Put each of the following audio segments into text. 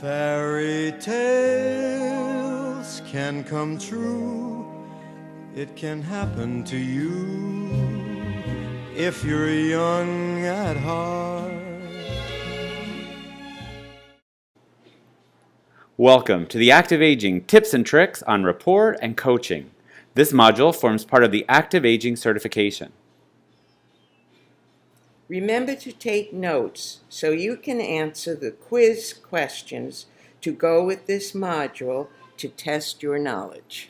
Fairy tales can come true. It can happen to you if you're young at heart. Welcome to the Active Aging Tips and Tricks on Rapport and Coaching. This module forms part of the Active Aging certification. Remember to take notes so you can answer the quiz questions to go with this module to test your knowledge.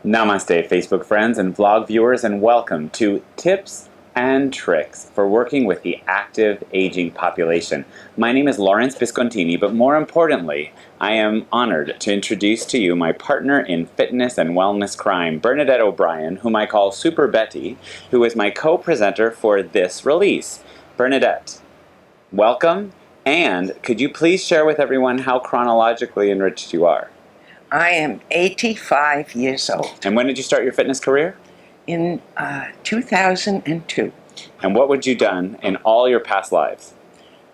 Namaste, Facebook friends and vlog viewers, and welcome to Tips and Tricks for Working with the Active Aging Population. My name is Lawrence Viscontini, but more importantly, I am honored to introduce to you my partner in fitness and wellness crime, Bernadette O'Brien, whom I call Super Betty, who is my co-presenter for this release. Bernadette, welcome, and could you please share with everyone how chronologically enriched you are? I am 85 years old. And when did you start your fitness career? In 2002. And what would you done in all your past lives?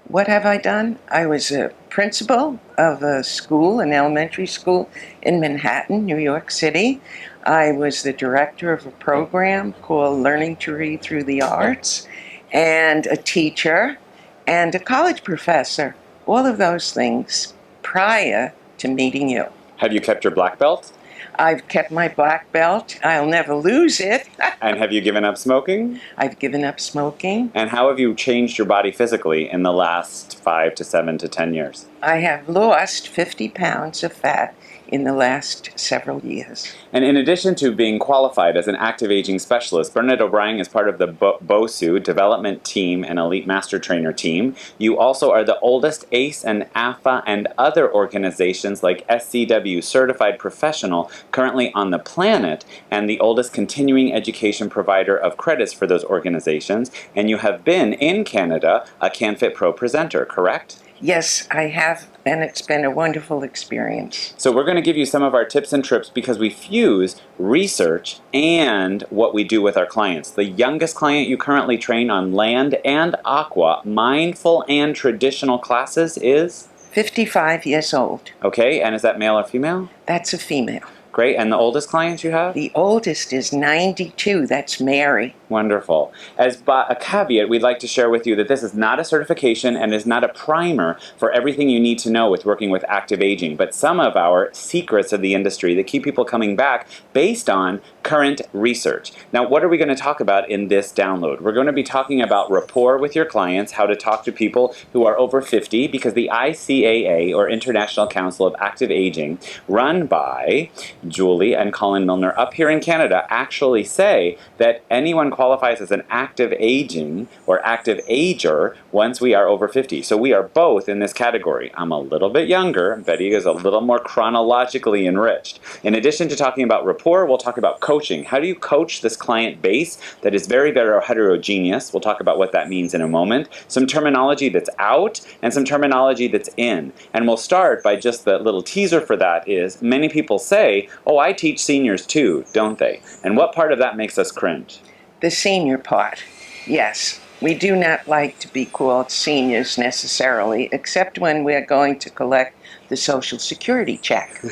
What have I done? I was a principal of a school, an elementary school in Manhattan, New York City. I was the director of a program called Learning to Read Through the Arts, and a teacher, and a college professor. All of those things prior to meeting you. Have you kept your black belt? I've kept my black belt. I'll never lose it. And have you given up smoking? I've given up smoking. And how have you changed your body physically in the last 5 to 7 to 10 years? I have lost 50 pounds of fat in the last several years. And in addition to being qualified as an active aging specialist, Bernadette O'Brien is part of the BOSU development team and elite master trainer team. You also are the oldest ACE and AFA and other organizations like SCW certified professional currently on the planet, and the oldest continuing education provider of credits for those organizations. And you have been in Canada a CanFit Pro presenter, correct? Yes, I have, and it's been a wonderful experience. So we're going to give you some of our tips and trips because we fuse research and what we do with our clients. The youngest client you currently train on land and aqua, mindful and traditional classes is? 55 years old. Okay, and is that male or female? That's a female. Great, and the oldest client you have? The oldest is 92. That's Mary. Wonderful. As a caveat, we'd like to share with you that this is not a certification and is not a primer for everything you need to know with working with active aging, but some of our secrets of the industry that keep people coming back based on current research. Now, what are we going to talk about in this download? We're going to be talking about rapport with your clients, how to talk to people who are over 50, because the ICAA, or International Council of Active Aging, run by Julie and Colin Milner up here in Canada, actually say that anyone qualifies as an active aging or active ager once we are over 50. So we are both in this category. I'm a little bit younger. Betty is a little more chronologically enriched. In addition to talking about rapport, we'll talk about coaching. How do you coach this client base that is very, very heterogeneous? We'll talk about what that means in a moment. Some terminology that's out and some terminology that's in. And we'll start by just the little teaser for that is many people say, oh, I teach seniors too, don't they? And what part of that makes us cringe? The senior part, yes. We do not like to be called seniors necessarily, except when we're going to collect the Social Security check.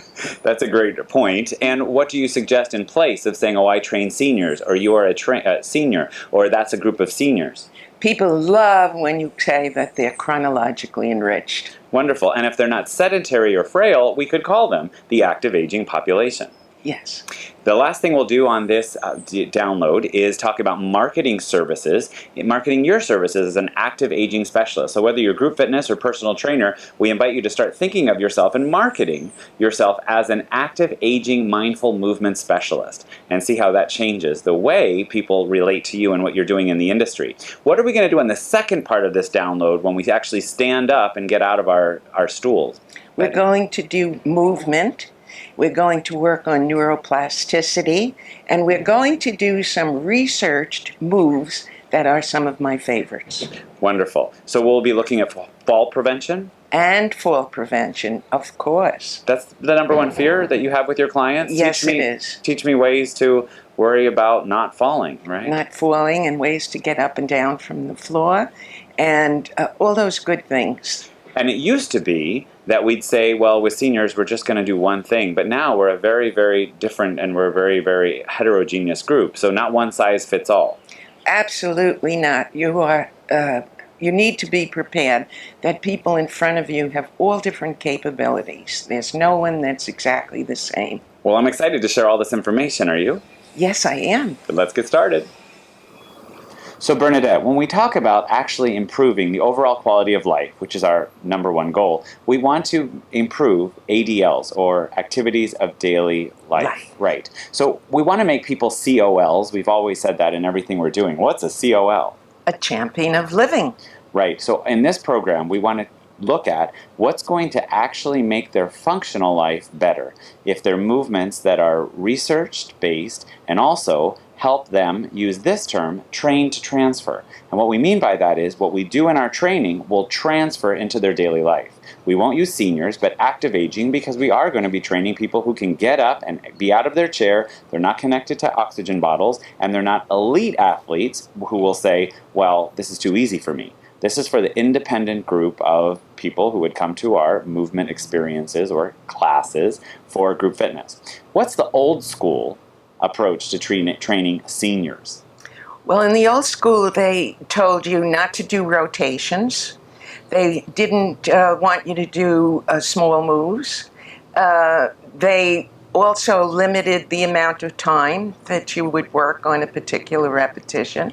That's a great point. And what do you suggest in place of saying, oh, I train seniors, or you are a senior, or that's a group of seniors? People love when you say that they're chronologically enriched. Wonderful. And if they're not sedentary or frail, we could call them the active aging population. Yes. The last thing we'll do on this download is talk about marketing services, marketing your services as an active aging specialist. So whether you're group fitness or personal trainer, we invite you to start thinking of yourself and marketing yourself as an active aging mindful movement specialist and see how that changes the way people relate to you and what you're doing in the industry. What are we going to do on the second part of this download when we actually stand up and get out of our stools? We're going to do movement. We're going to work on neuroplasticity, and we're going to do some researched moves that are some of my favorites. Wonderful. So we'll be looking at fall prevention, And fall prevention, of course. That's the number one fear that you have with your clients? Yes, it is. Teach me ways to worry about not falling, right? Not falling, and ways to get up and down from the floor, and all those good things. And it used to be that we'd say, well, with seniors, we're just going to do one thing. But now we're a very, very different, and we're a very, very heterogeneous group. So not one size fits all. Absolutely not. You need to be prepared that people in front of you have all different capabilities. There's no one that's exactly the same. Well, I'm excited to share all this information. Are you? Yes, I am. But let's get started. So Bernadette, when we talk about actually improving the overall quality of life, which is our number one goal, we want to improve ADLs, or activities of daily life. Right. So we want to make people COLs. We've always said that in everything we're doing. What's a COL? A champion of living. Right. So in this program, we want to look at what's going to actually make their functional life better. If they're movements that are research-based, and also help them use this term, train to transfer. And what we mean by that is what we do in our training will transfer into their daily life. We won't use seniors, but active aging, because we are going to be training people who can get up and be out of their chair, they're not connected to oxygen bottles, and they're not elite athletes who will say, well, this is too easy for me. This is for the independent group of people who would come to our movement experiences or classes for group fitness. What's the old school approach to training seniors? Well, in the old school, they told you not to do rotations. They didn't want you to do small moves. They also limited the amount of time that you would work on a particular repetition.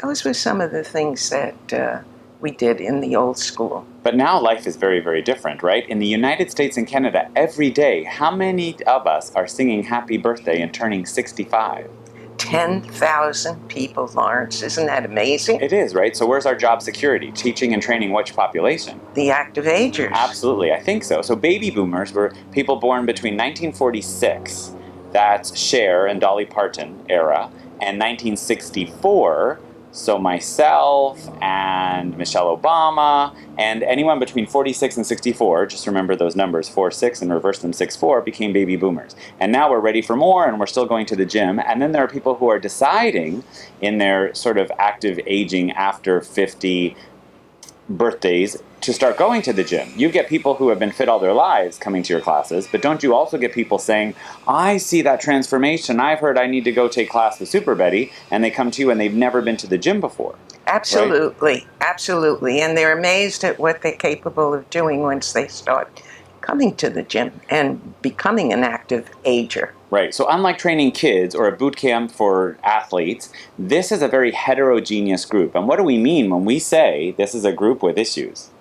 Those were some of the things that we did in the old school. But now life is very, very different, right? In the United States and Canada, every day, how many of us are singing happy birthday and turning 65? 10,000 people, Lawrence. Isn't that amazing? It is, right? So where's our job security? Teaching and training which population? The active agers. Absolutely, I think so. So baby boomers were people born between 1946, that's Cher and Dolly Parton era, and 1964, so myself and Michelle Obama and anyone between 46 and 64, just remember those numbers, 4-6 and reverse them 6-4, became baby boomers. And now we're ready for more, and we're still going to the gym. And then there are people who are deciding in their sort of active aging after 50 birthdays to start going to the gym. You get people who have been fit all their lives coming to your classes, but don't you also get people saying, I see that transformation, I've heard I need to go take class with Super Betty, and they come to you and they've never been to the gym before. Absolutely, right? Absolutely. And they're amazed at what they're capable of doing once they start coming to the gym and becoming an active ager. Right. So unlike training kids or a boot camp for athletes, this is a very heterogeneous group. And what do we mean when we say this is a group with issues?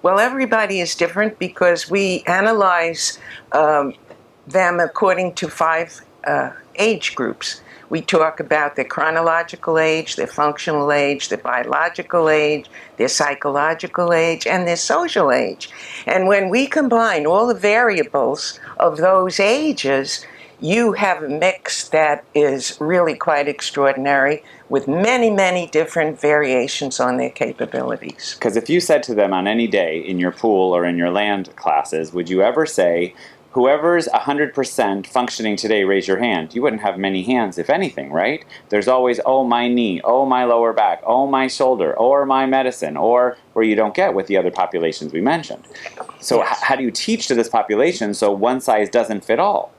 Well, everybody is different because we analyze them according to 5 age groups. We talk about their chronological age, their functional age, their biological age, their psychological age, and their social age. And when we combine all the variables of those ages, you have a mix that is really quite extraordinary with many, many different variations on their capabilities. Because if you said to them on any day in your pool or in your land classes, would you ever say, whoever's 100% functioning today, raise your hand? You wouldn't have many hands, if anything, right? There's always, oh, my knee, oh, my lower back, oh, my shoulder, or my medicine, or where you don't get with the other populations we mentioned. So Yes. how do you teach to this population so one size doesn't fit all?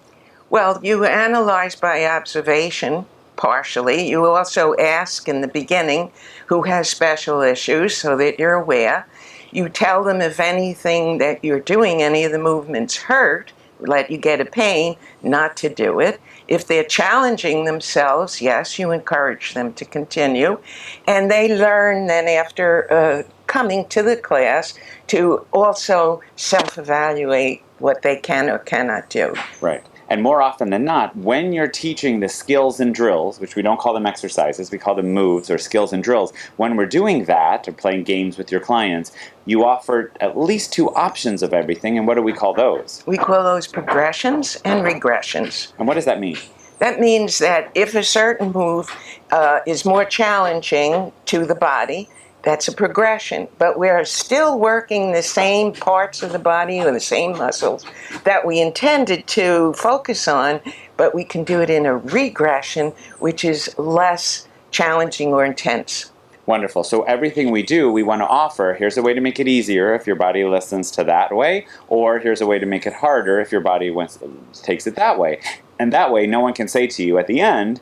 Well, you analyze by observation, partially. You also ask in the beginning who has special issues so that you're aware. You tell them if anything that you're doing, any of the movements hurt, let you get a pain, not to do it. If they're challenging themselves, yes, you encourage them to continue. And they learn then after coming to the class to also self-evaluate what they can or cannot do. Right. And more often than not, when you're teaching the skills and drills, which we don't call them exercises, we call them moves or skills and drills, when we're doing that or playing games with your clients, you offer at least 2 options of everything. And what do we call those? We call those progressions and regressions. And what does that mean? That means that if a certain move is more challenging to the body, That's a progression, but we're still working the same parts of the body or the same muscles that we intended to focus on, but we can do it in a regression, which is less challenging or intense. Wonderful. So everything we do, we want to offer, here's a way to make it easier if your body listens to that way, or here's a way to make it harder if your body takes it that way. And that way, no one can say to you at the end,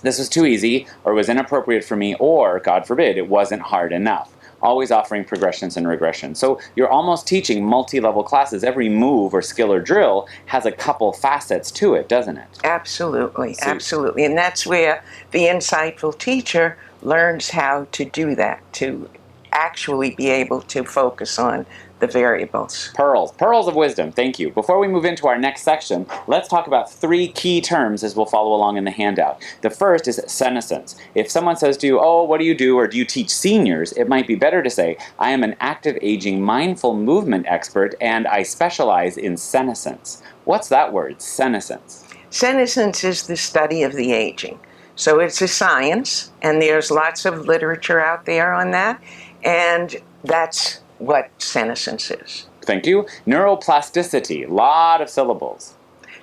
this was too easy, or was inappropriate for me, or, God forbid, it wasn't hard enough. Always offering progressions and regressions. So you're almost teaching multi-level classes. Every move or skill or drill has a couple facets to it, doesn't it? Absolutely, absolutely. And that's where the insightful teacher learns how to do that, to actually be able to focus on the variables. Pearls of wisdom. Thank you. Before we move into our next section, let's talk about 3 key terms as we'll follow along in the handout. The first is senescence. If someone says to you, oh, what do you do, or do you teach seniors, it might be better to say, I am an active aging mindful movement expert and I specialize in senescence. What's that word, senescence? Senescence is the study of the aging. So it's a science, and there's lots of literature out there on that, and that's what senescence is. Thank you. Neuroplasticity, lot of syllables.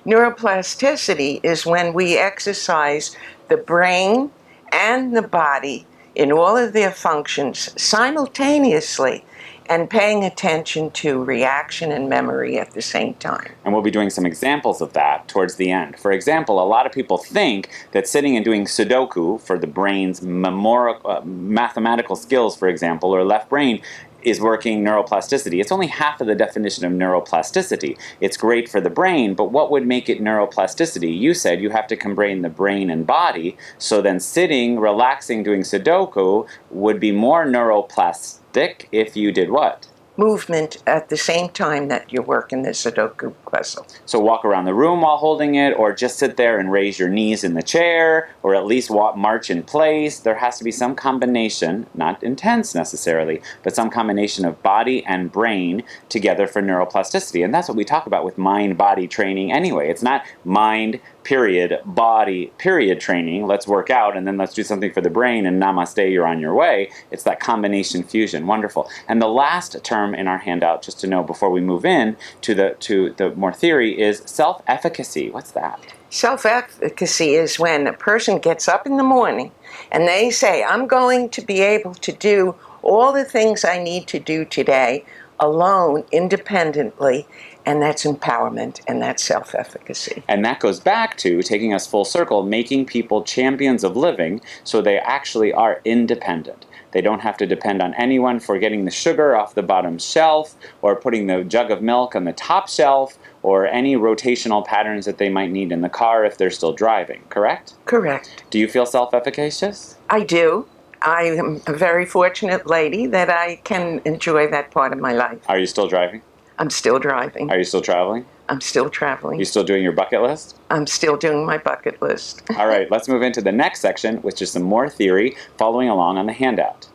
Neuroplasticity is when we exercise the brain and the body in all of their functions simultaneously and paying attention to reaction and memory at the same time. And we'll be doing some examples of that towards the end. For example, a lot of people think that sitting and doing Sudoku for the brain's mathematical skills, for example, or left brain, is working neuroplasticity. It's only half of the definition of neuroplasticity. It's great for the brain, but what would make it neuroplasticity? You said you have to combine the brain and body, so then sitting, relaxing, doing Sudoku would be more neuroplastic if you did what? Movement at the same time that you're working the Sudoku puzzle. So walk around the room while holding it, or just sit there and raise your knees in the chair, or at least march in place. There has to be some combination, not intense necessarily, but some combination of body and brain together for neuroplasticity. And that's what we talk about with mind-body training anyway. It's not mind, period, body, period training. Let's work out and then let's do something for the brain and namaste, you're on your way. It's that combination fusion. Wonderful. And the last term in our handout, just to know before we move in to the more theory, is self-efficacy. What's that? Self-efficacy is when a person gets up in the morning and they say, I'm going to be able to do all the things I need to do today alone, independently, and that's empowerment, and that's self-efficacy. And that goes back to, taking us full circle, making people champions of living so they actually are independent. They don't have to depend on anyone for getting the sugar off the bottom shelf or putting the jug of milk on the top shelf or any rotational patterns that they might need in the car if they're still driving, correct? Correct. Do you feel self-efficacious? I do. I am a very fortunate lady that I can enjoy that part of my life. Are you still driving? I'm still driving. Are you still traveling? I'm still traveling. You still doing your bucket list? I'm still doing my bucket list. All right, let's move into the next section, which is some more theory following along on the handout.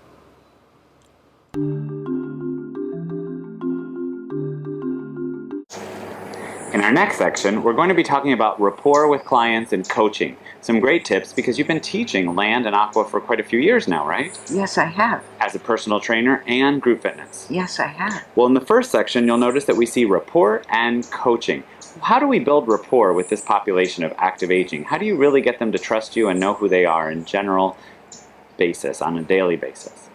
In our next section, we're going to be talking about rapport with clients and coaching. Some great tips because you've been teaching Land and Aqua for quite a few years now, right? Yes, I have. As a personal trainer and group fitness. Yes, I have. Well, in the first section, you'll notice that we see rapport and coaching. How do we build rapport with this population of active aging? How do you really get them to trust you and know who they are in general basis, on a daily basis?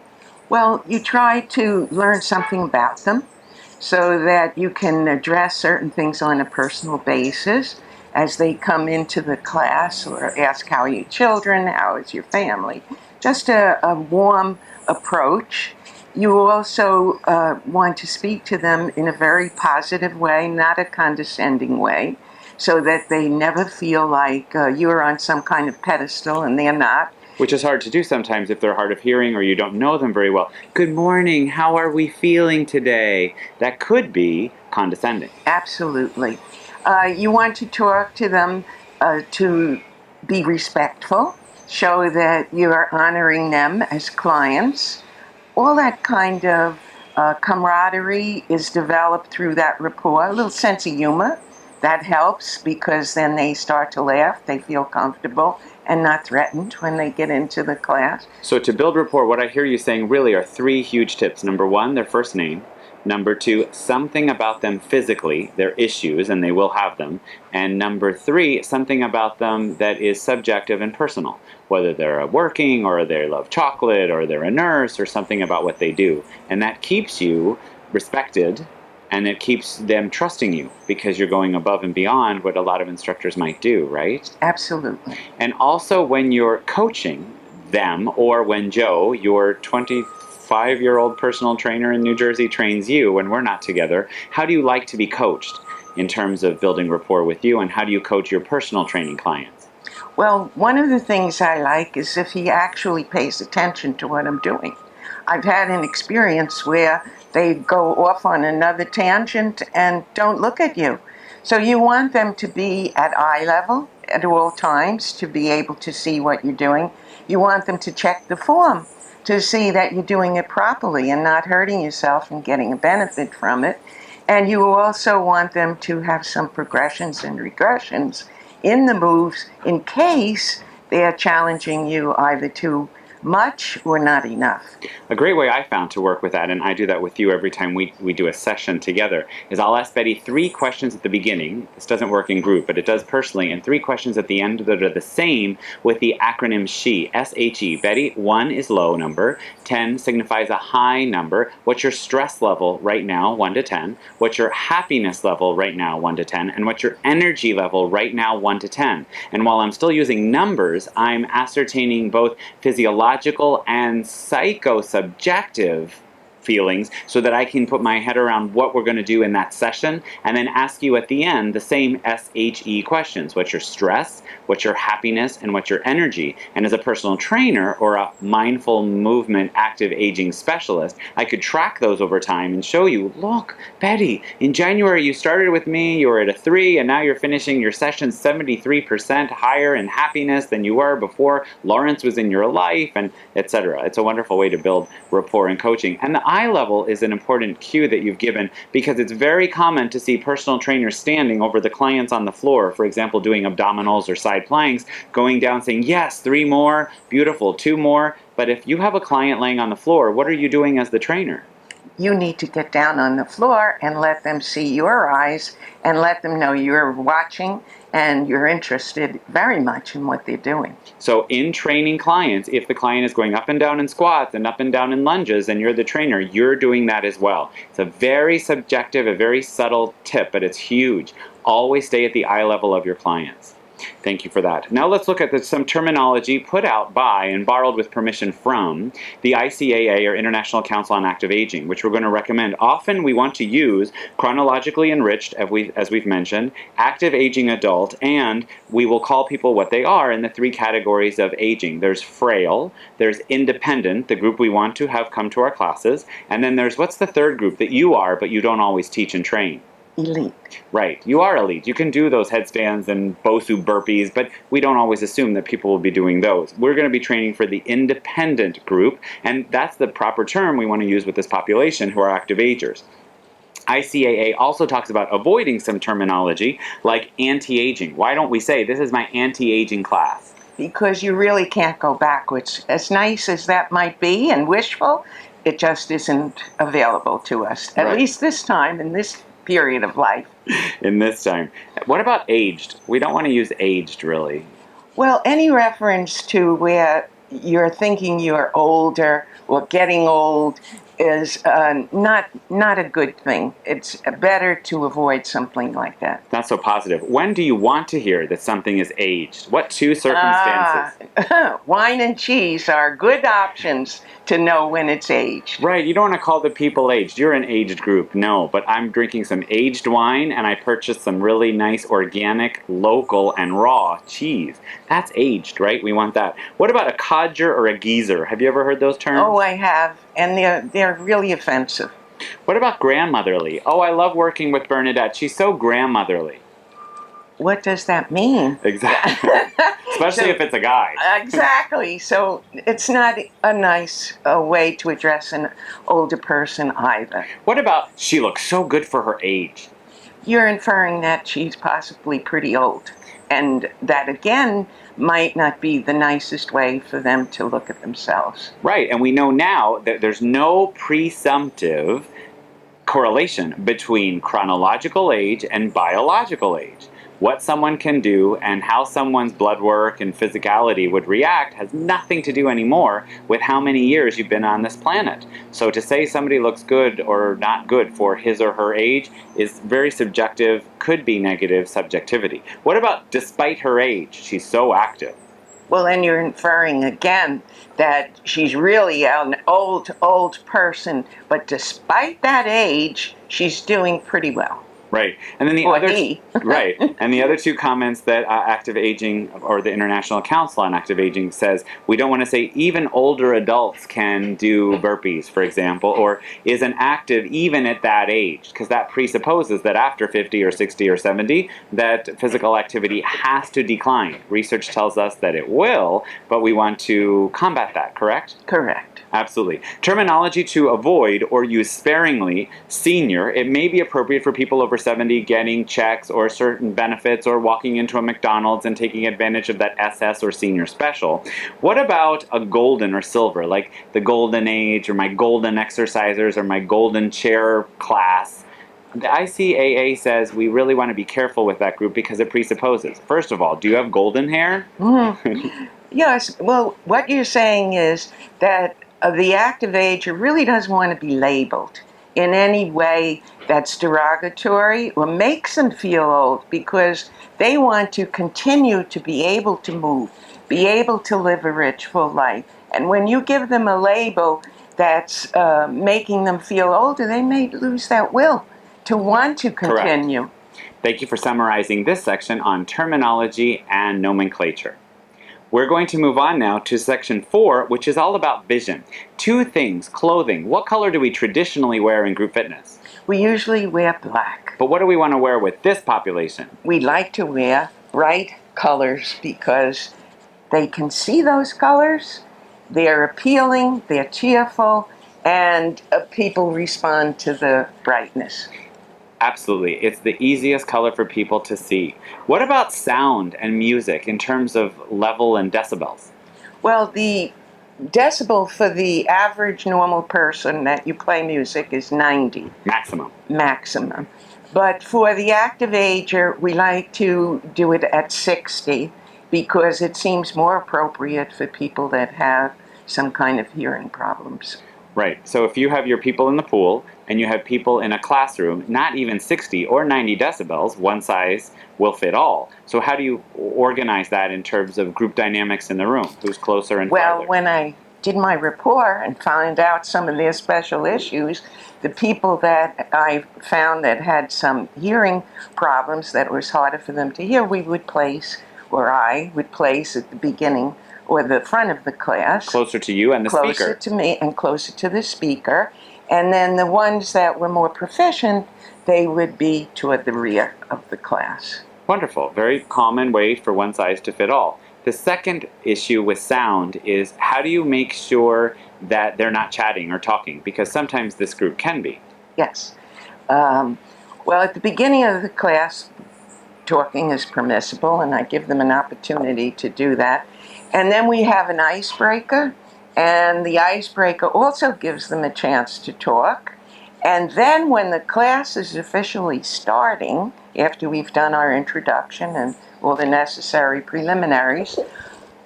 Well, you try to learn something about them so that you can address certain things on a personal basis as they come into the class or ask, how are your children, how is your family? Just a warm approach. You also want to speak to them in a very positive way, not a condescending way, so that they never feel like you're on some kind of pedestal and they're not. Which is hard to do sometimes if they're hard of hearing or you don't know them very well. Good morning, how are we feeling today? That could be condescending. Absolutely. You want to talk to them to be respectful, show that you are honoring them as clients. All that kind of camaraderie is developed through that rapport, a little sense of humor That helps because then they start to laugh, they feel comfortable and not threatened when they get into the class. So to build rapport, what I hear you saying really are three huge tips. Number one, their first name. Number two, something about them physically, their issues, and they will have them. And number three, something about them that is subjective and personal, whether they're working or they love chocolate or they're a nurse or something about what they do. And that keeps you respected, and it keeps them trusting you because you're going above and beyond what a lot of instructors might do, right? Absolutely. And also when you're coaching them, or when Joe, your 25-year-old personal trainer in New Jersey, trains you when we're not together, how do you like to be coached in terms of building rapport with you, and how do you coach your personal training clients? Well, one of the things I like is if he actually pays attention to what I'm doing. I've had an experience where they go off on another tangent and don't look at you. So you want them to be at eye level at all times to be able to see what you're doing. You want them to check the form to see that you're doing it properly and not hurting yourself and getting a benefit from it. And you also want them to have some progressions and regressions in the moves in case they're challenging you either too much or not enough. A great way I found to work with that, and I do that with you every time we do a session together, is I'll ask Betty 3 questions at the beginning. This doesn't work in group, but it does personally, and 3 questions at the end that are the same with the acronym SHE, S-H-E. Betty, 1 is low number, 10 signifies a high number. What's your stress level right now, 1 to 10? What's your happiness level right now, 1 to 10? And what's your energy level right now, 1 to 10? And while I'm still using numbers, I'm ascertaining both physiological and psychosubjective feelings so that I can put my head around what we're going to do in that session, and then ask you at the end the same SHE questions. What's your stress? What's your happiness? And what's your energy? And as a personal trainer or a mindful movement active aging specialist, I could track those over time and show you, look, Betty, in January you started with me, you were at a 3, and now you're finishing your session 73% higher in happiness than you were before Lawrence was in your life, and etc. It's a wonderful way to build rapport in coaching. And the eye level is an important cue that you've given, because it's very common to see personal trainers standing over the clients on the floor, for example, doing abdominals or side planks, going down saying, yes, 3 more, beautiful, 2 more. But if you have a client laying on the floor, what are you doing as the trainer? You need to get down on the floor and let them see your eyes and let them know you're watching and you're interested very much in what they're doing. So in training clients, if the client is going up and down in squats and up and down in lunges and you're the trainer, you're doing that as well. It's a very subjective, a very subtle tip, but it's huge. Always stay at the eye level of your clients. Thank you for that. Now let's look at some terminology put out by and borrowed with permission from the ICAA, or International Council on Active Aging, which we're going to recommend. Often we want to use chronologically enriched, as we've mentioned, active aging adult, and we will call people what they are in the 3 categories of aging. There's frail, there's independent, the group we want to have come to our classes, and then there's, what's the third group that you are but you don't always teach and train? Elite. Right. You are elite. You can do those headstands and Bosu burpees, but we don't always assume that people will be doing those. We're going to be training for the independent group, and that's the proper term we want to use with this population who are active agers. ICAA also talks about avoiding some terminology like anti-aging. Why don't we say, this is my anti-aging class? Because you really can't go backwards. As nice as that might be and wishful, it just isn't available to us, at least this time in this period of life. In this time. What about aged? We don't want to use aged, really. Well, any reference to where you're thinking you're older or getting old is not a good thing. It's better to avoid something like that. Not so positive. When do you want to hear that something is aged? What 2 circumstances? Wine and cheese are good options to know when it's aged. Right, you don't want to call the people aged. You're an aged group. No, but I'm drinking some aged wine, and I purchased some really nice organic, local, and raw cheese. That's aged, right? We want that. What about a codger or a geezer? Have you ever heard those terms? Oh, I have, and they're really offensive. What about grandmotherly? Oh, I love working with Bernadette. She's so grandmotherly. What does that mean? Exactly. Especially if it's a guy. Exactly. So it's not a nice way to address an older person either. What about, she looks so good for her age? you're inferring that she's possibly pretty old. And that, again, might not be the nicest way for them to look at themselves. Right, and we know now that there's no presumptive correlation between chronological age and biological age. What someone can do and how someone's blood work and physicality would react has nothing to do anymore with how many years you've been on this planet. So to say somebody looks good or not good for his or her age is very subjective, could be negative subjectivity. What about despite her age, she's so active? Well, then you're inferring again that she's really an old person, but despite that age, she's doing pretty well. Right, and then the Or other he. right, and the other two comments that Active Aging or the International Council on Active Aging says, we don't want to say even older adults can do burpees, for example, or is an active even at that age, because that presupposes that after 50 or 60 or 70, that physical activity has to decline. Research tells us that it will, but we want to combat that, correct? Correct. Absolutely. Terminology to avoid or use sparingly: senior. It may be appropriate for people over 70 getting checks or certain benefits or walking into a McDonald's and taking advantage of that SS or senior special. What about a golden or silver, like the golden age or my golden exercisers or my golden chair class? The ICAA says we really want to be careful with that group because it presupposes, first of all, do you have golden hair? Yes, well, what you're saying is that the active ager really doesn't want to be labeled in any way that's derogatory or makes them feel old, because they want to continue to be able to move, be able to live a rich, full life. And when you give them a label that's making them feel older, they may lose that will to want to continue. Correct. Thank you for summarizing this section on terminology and nomenclature. We're going to move on now to section 4, which is all about vision. Two things: clothing. What color do we traditionally wear in group fitness? We usually wear black. But what do we want to wear with this population? We like to wear bright colors because they can see those colors, they're appealing, they're cheerful, and people respond to the brightness. Absolutely. It's the easiest color for people to see. What about sound and music in terms of level and decibels? Well, the decibel for the average normal person that you play music is 90 maximum. But for the active ager, we like to do it at 60 because it seems more appropriate for people that have some kind of hearing problems. Right. So if you have your people in the pool and you have people in a classroom, not even 60 or 90 decibels, one size will fit all. So how do you organize that in terms of group dynamics in the room? Who's closer and farther? Well, when I did my report and found out some of their special issues, the people that I found that had some hearing problems that was harder for them to hear, we would place, or I would place at the beginning or the front of the class. Closer to you and the speaker. Closer to me and closer to the speaker. And then the ones that were more proficient, they would be toward the rear of the class. Wonderful. Very common way for one size to fit all. The second issue with sound is how do you make sure that they're not chatting or talking? Because sometimes this group can be. Yes. Well, at the beginning of the class, talking is permissible, and I give them an opportunity to do that. And then we have an icebreaker, and the icebreaker also gives them a chance to talk. And then when the class is officially starting, after we've done our introduction and all the necessary preliminaries,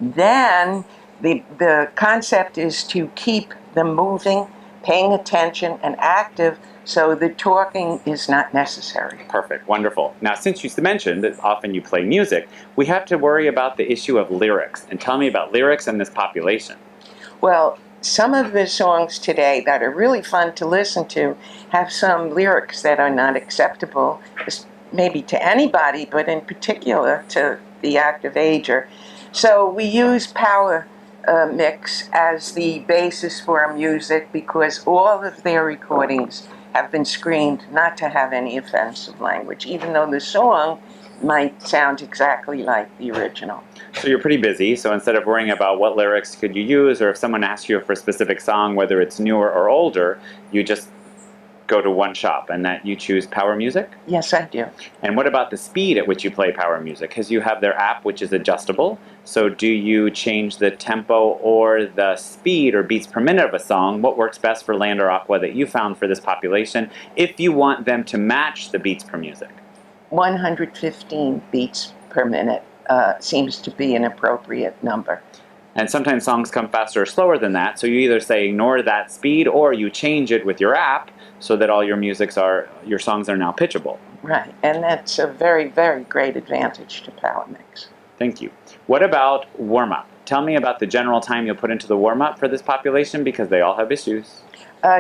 then the concept is to keep them moving, paying attention, and active, so the talking is not necessary. Perfect. Wonderful. Now, since you mentioned that often you play music, we have to worry about the issue of lyrics. And tell me about lyrics in this population. Well, some of the songs today that are really fun to listen to have some lyrics that are not acceptable, maybe to anybody, but in particular to the active ager. So we use Power Mix as the basis for our music because all of their recordings have been screened not to have any offensive language, even though the song might sound exactly like the original. So you're pretty busy, so instead of worrying about what lyrics could you use, or if someone asks you for a specific song, whether it's newer or older, you just go to one shop and that you choose Power Music? Yes, I do. And what about the speed at which you play Power Music? Because you have their app, which is adjustable. So do you change the tempo or the speed or beats per minute of a song? What works best for Land or Aqua that you found for this population if you want them to match the beats per music? 115 beats per minute seems to be an appropriate number. And sometimes songs come faster or slower than that, so you either say ignore that speed or you change it with your app so that all your songs are now pitchable. Right, and that's a very, very great advantage to PowerMix. Thank you. What about warm-up? Tell me about the general time you'll put into the warm-up for this population because they all have issues.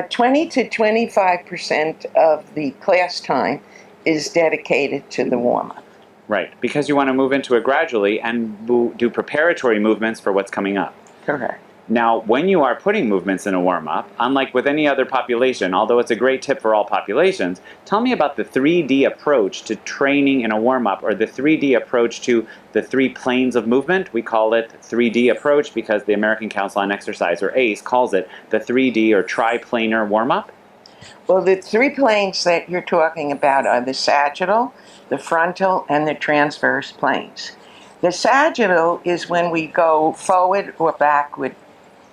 20 to 25% of the class time is dedicated to the warm-up. Right, because you want to move into it gradually and do preparatory movements for what's coming up. Correct. Now, when you are putting movements in a warm-up, unlike with any other population, although it's a great tip for all populations, tell me about the 3D approach to training in a warm-up, or the 3D approach to the 3 planes of movement. We call it 3D approach because the American Council on Exercise, or ACE, calls it the 3D or triplanar warm-up. Well, the 3 planes that you're talking about are the sagittal, the frontal, and the transverse planes. The sagittal is when we go forward or backward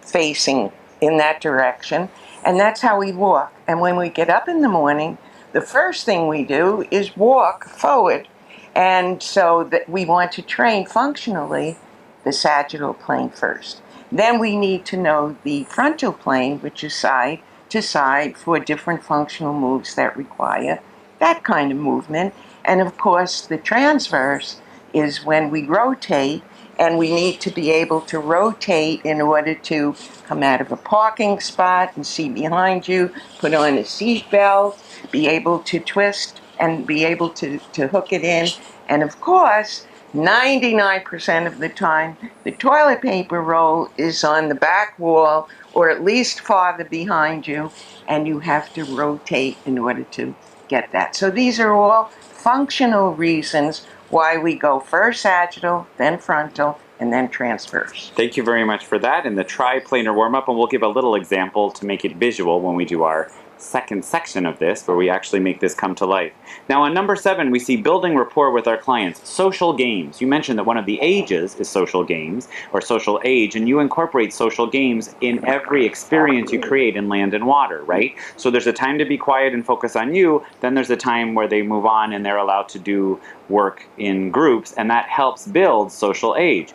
facing in that direction, and that's how we walk. And when we get up in the morning, the first thing we do is walk forward. And so that we want to train functionally the sagittal plane first. Then we need to know the frontal plane, which is side to side for different functional moves that require that kind of movement. And of course, the transverse is when we rotate, and we need to be able to rotate in order to come out of a parking spot and see behind you, put on a seat belt, be able to twist and be able to hook it in. And of course, 99% of the time, the toilet paper roll is on the back wall or at least farther behind you, and you have to rotate in order to get that. So these are all functional reasons why we go first sagittal, then frontal, and then transverse. Thank you very much for that and the triplanar warm-up, and we'll give a little example to make it visual when we do our second section of this, where we actually make this come to life. Now on number 7, we see building rapport with our clients. Social games. You mentioned that one of the ages is social games, or social age, and you incorporate social games in every experience you create in Land and Water, right? So there's a time to be quiet and focus on you, then there's a time where they move on and they're allowed to do work in groups, and that helps build social age.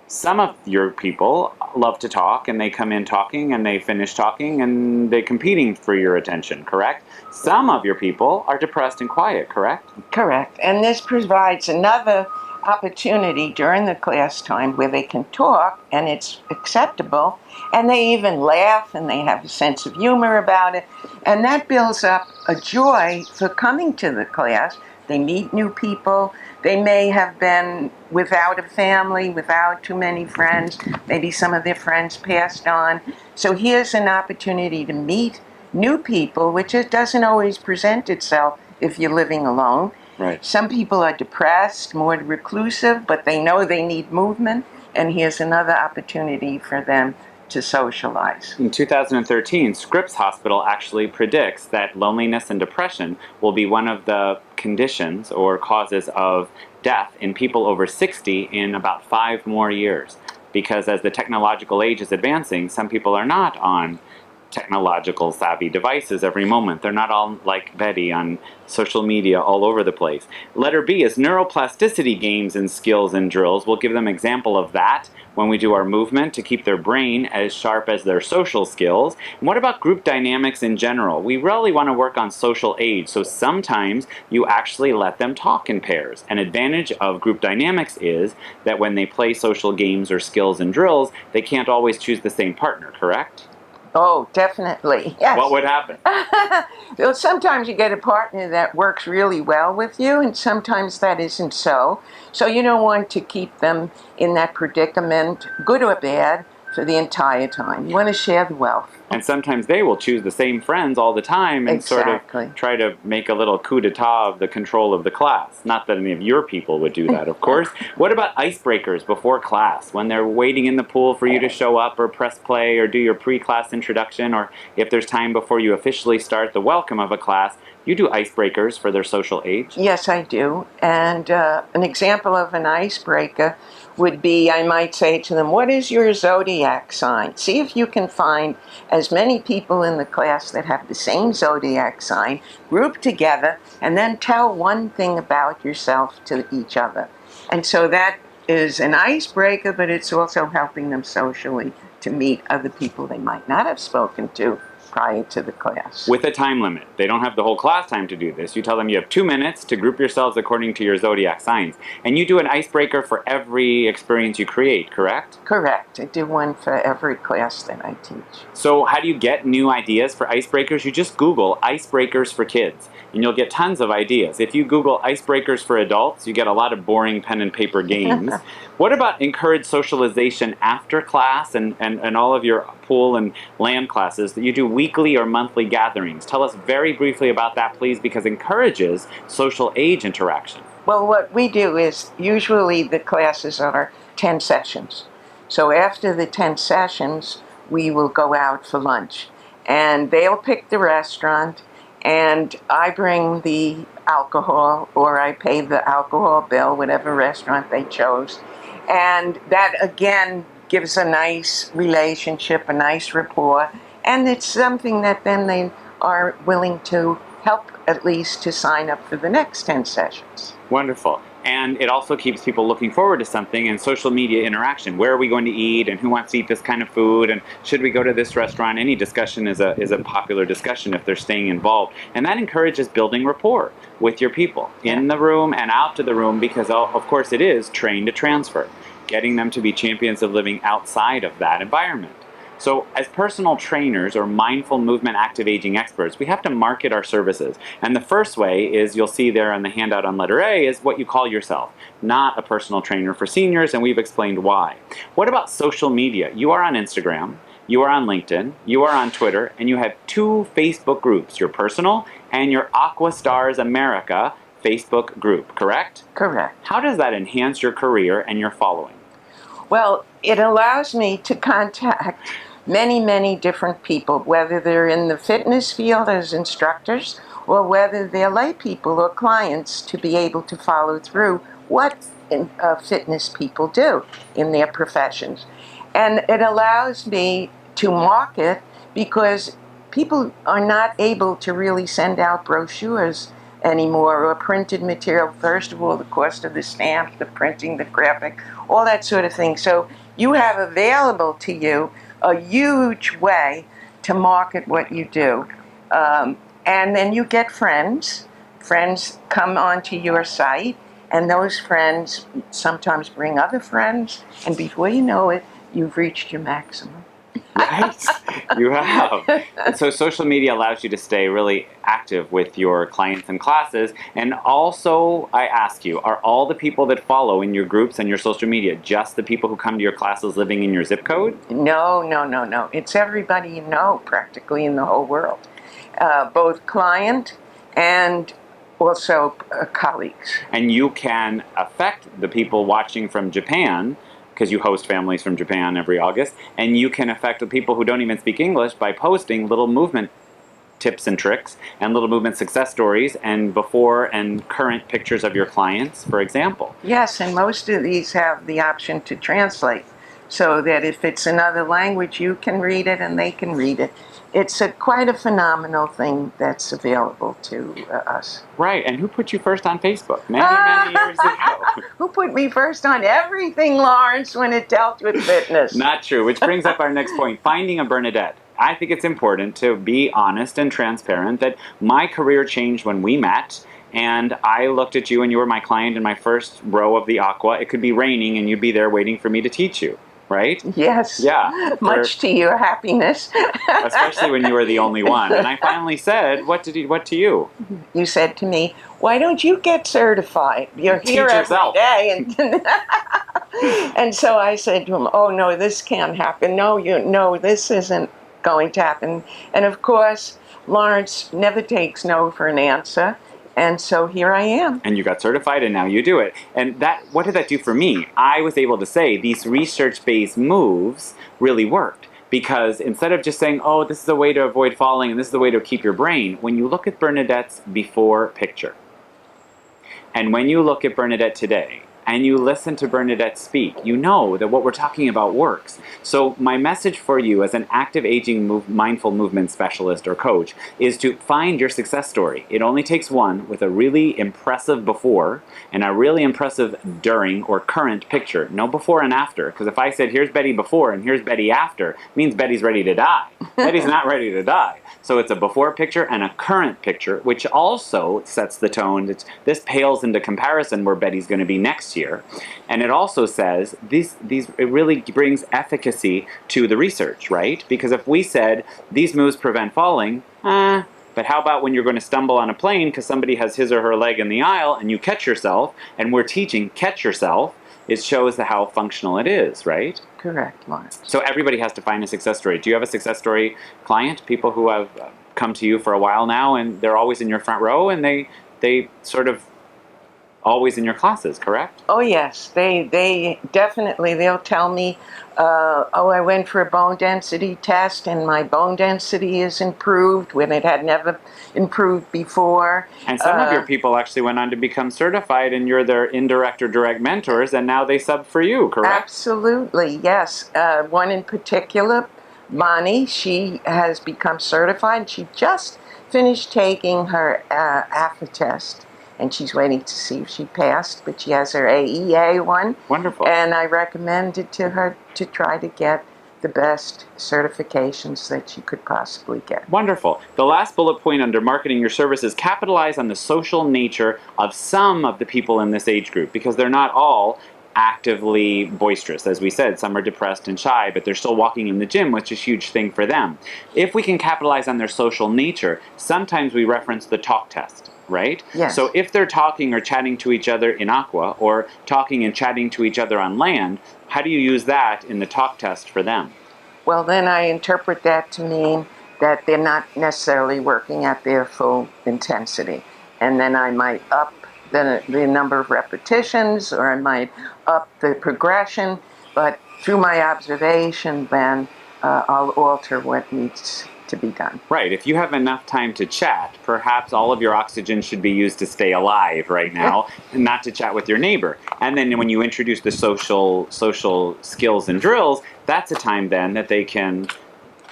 Some of your people love to talk, and they come in talking, and they finish talking, and they're competing for your attention, correct? Some of your people are depressed and quiet, correct? Correct. And this provides another opportunity during the class time where they can talk, and it's acceptable, and they even laugh, and they have a sense of humor about it, and that builds up a joy for coming to the class. They meet new people. They may have been without a family, without too many friends. Maybe some of their friends passed on. So here's an opportunity to meet new people, which it doesn't always present itself if you're living alone. Right. Some people are depressed, more reclusive, but they know they need movement, and here's another opportunity for them to socialize. In 2013, Scripps Hospital actually predicts that loneliness and depression will be one of the conditions or causes of death in people over 60 in about 5 more years. Because as the technological age is advancing, some people are not on technological savvy devices every moment. They're not all like Betty on social media all over the place. Letter B is neuroplasticity games and skills and drills. We'll give them example of that when we do our movement to keep their brain as sharp as their social skills. And what about group dynamics in general? We really want to work on social age, so sometimes you actually let them talk in pairs. An advantage of group dynamics is that when they play social games or skills and drills, they can't always choose the same partner, correct? Oh, definitely. Yes. What would happen? Well, sometimes you get a partner that works really well with you, and sometimes that isn't so. So you don't want to keep them in that predicament, good or bad, for the entire time. You want to share the wealth. And sometimes they will choose the same friends all the time and sort Exactly. of try to make a little coup d'etat of the control of the class. Not that any of your people would do that, of course. What about icebreakers before class, when they're waiting in the pool for you to show up or press play or do your pre-class introduction, or if there's time before you officially start the welcome of a class? You do icebreakers for their social age? Yes, I do. And an example of an icebreaker would be, I might say to them, what is your zodiac sign? See if you can find as many people in the class that have the same zodiac sign, group together, and then tell one thing about yourself to each other. And so that is an icebreaker, but it's also helping them socially to meet other people they might not have spoken to prior to the class. With a time limit. They don't have the whole class time to do this. You tell them you have 2 minutes to group yourselves according to your zodiac signs. And you do an icebreaker for every experience you create, correct? Correct. I do one for every class that I teach. So how do you get new ideas for icebreakers? You just Google icebreakers for kids, and you'll get tons of ideas. If you Google icebreakers for adults, you get a lot of boring pen and paper games. What about encourage socialization after class and all of your pool and land classes that you do weekly or monthly gatherings? Tell us very briefly about that, please, because it encourages social age interaction. Well, what we do is usually the classes are 10 sessions. So after the 10 sessions, we will go out for lunch. And they'll pick the restaurant, and I bring the alcohol, or I pay the alcohol bill, whatever restaurant they chose. And that, again, gives a nice relationship, a nice rapport, and it's something that then they are willing to help at least to sign up for the next 10 sessions. Wonderful. And it also keeps people looking forward to something and social media interaction. Where are we going to eat, and who wants to eat this kind of food, and should we go to this restaurant? Any discussion is a popular discussion if they're staying involved. And that encourages building rapport with your people in the room and out to the room, because of course it is train to transfer, getting them to be champions of living outside of that environment. So as personal trainers or mindful movement active aging experts, we have to market our services. And the first way is, you'll see there on the handout on letter A, is what you call yourself, not a personal trainer for seniors, and we've explained why. What about social media? You are on Instagram, you are on LinkedIn, you are on Twitter, and you have 2 Facebook groups, your personal and your Aqua Stars America Facebook group, correct? Correct. How does that enhance your career and your following? Well, it allows me to contact many, many different people, whether they're in the fitness field as instructors or whether they're lay people or clients, to be able to follow through what fitness people do in their professions. And it allows me to market, because people are not able to really send out brochures anymore, or printed material. First of all, the cost of the stamp, the printing, the graphic, all that sort of thing. So you have available to you a huge way to market what you do. And then you get friends. Friends come onto your site, and those friends sometimes bring other friends, and before you know it, you've reached your maximum. Right? You have. And so social media allows you to stay really active with your clients and classes. And also, I ask you, are all the people that follow in your groups and your social media just the people who come to your classes living in your zip code? No. It's everybody you know practically in the whole world. Both client and also colleagues. And you can affect the people watching from Japan, because you host families from Japan every August, and you can affect the people who don't even speak English by posting little movement tips and tricks and little movement success stories and before and current pictures of your clients, for example. Yes, and most of these have the option to translate, so that if it's another language, you can read it and they can read it. It's quite a phenomenal thing that's available to us. Right, and who put you first on Facebook many years ago? Who put me first on everything, Lawrence, when it dealt with fitness? Not true, which brings up our next point, finding a Bernadette. I think it's important to be honest and transparent that my career changed when we met, and I looked at you and you were my client in my first row of the Aqua. It could be raining and you'd be there waiting for me to teach you. Right? Yes. Yeah. Much to your happiness. Especially when you were the only one. And I finally said, what to you? You said to me, why don't you get certified? You're here every day. And And so I said to him, "Oh no, this can't happen. No, this isn't going to happen." And of course, Lawrence never takes no for an answer. And so here I am. And you got certified, and now you do it. And what did that do for me? I was able to say these research-based moves really worked. Because instead of just saying, oh, this is a way to avoid falling and this is the way to keep your brain, when you look at Bernadette's before picture, and when you look at Bernadette today, and you listen to Bernadette speak, you know that what we're talking about works. So my message for you as an active aging mindful movement specialist or coach is to find your success story. It only takes one with a really impressive before and a really impressive during or current picture. No before and after, because if I said here's Betty before and here's Betty after, it means Betty's ready to die. Betty's not ready to die. So it's a before picture and a current picture, which also sets the tone. This pales into comparison where Betty's going to be next year. And it also says it really brings efficacy to the research, right? Because if we said these moves prevent falling, but how about when you're going to stumble on a plane because somebody has his or her leg in the aisle and you catch yourself, and we're teaching catch yourself, it shows how functional it is, right? Correct, Lawrence. So everybody has to find a success story. Do you have a success story client? People who have come to you for a while now and they're always in your front row and they sort of always in your classes, correct? Oh yes, they definitely, they'll tell me, oh, I went for a bone density test and my bone density is improved when it had never improved before. And some of your people actually went on to become certified and you're their indirect or direct mentors and now they sub for you, correct? Absolutely, yes. One in particular, Bonnie, she has become certified. She just finished taking her AFA test. And she's waiting to see if she passed, but she has her AEA one. Wonderful. And I recommended to her to try to get the best certifications that she could possibly get. Wonderful. The last bullet point under marketing your services, capitalize on the social nature of some of the people in this age group, because they're not all actively boisterous. As we said, some are depressed and shy, but they're still walking in the gym, which is a huge thing for them. If we can capitalize on their social nature, sometimes we reference the talk test, right? Yes. So if they're talking or chatting to each other in aqua, or talking and chatting to each other on land, how do you use that in the talk test for them? Well, then I interpret that to mean that they're not necessarily working at their full intensity. And then I might up the number of repetitions, or I might up the progression, but through my observation, then I'll alter what needs to be done. Right. If you have enough time to chat, perhaps all of your oxygen should be used to stay alive right now and not to chat with your neighbor. And then when you introduce the social skills and drills, that's a time then that they can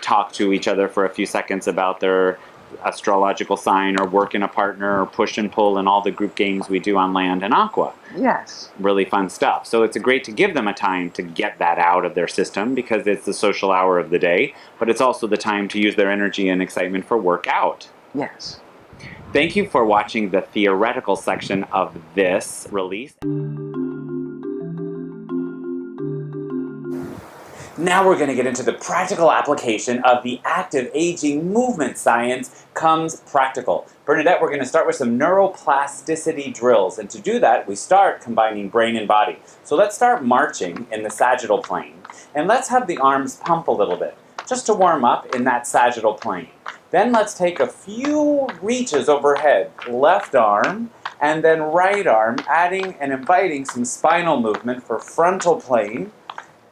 talk to each other for a few seconds about their astrological sign, or work in a partner, or push and pull, and all the group games we do on land and aqua. Yes. Really fun stuff. So it's great to give them a time to get that out of their system, because it's the social hour of the day, but it's also the time to use their energy and excitement for workout. Yes. Thank you for watching the theoretical section of this release. Now we're going to get into the practical application of the active aging movement science comes practical. Bernadette, we're going to start with some neuroplasticity drills. And to do that, we start combining brain and body. So let's start marching in the sagittal plane. And let's have the arms pump a little bit, just to warm up in that sagittal plane. Then let's take a few reaches overhead, left arm and then right arm, adding and inviting some spinal movement for frontal plane.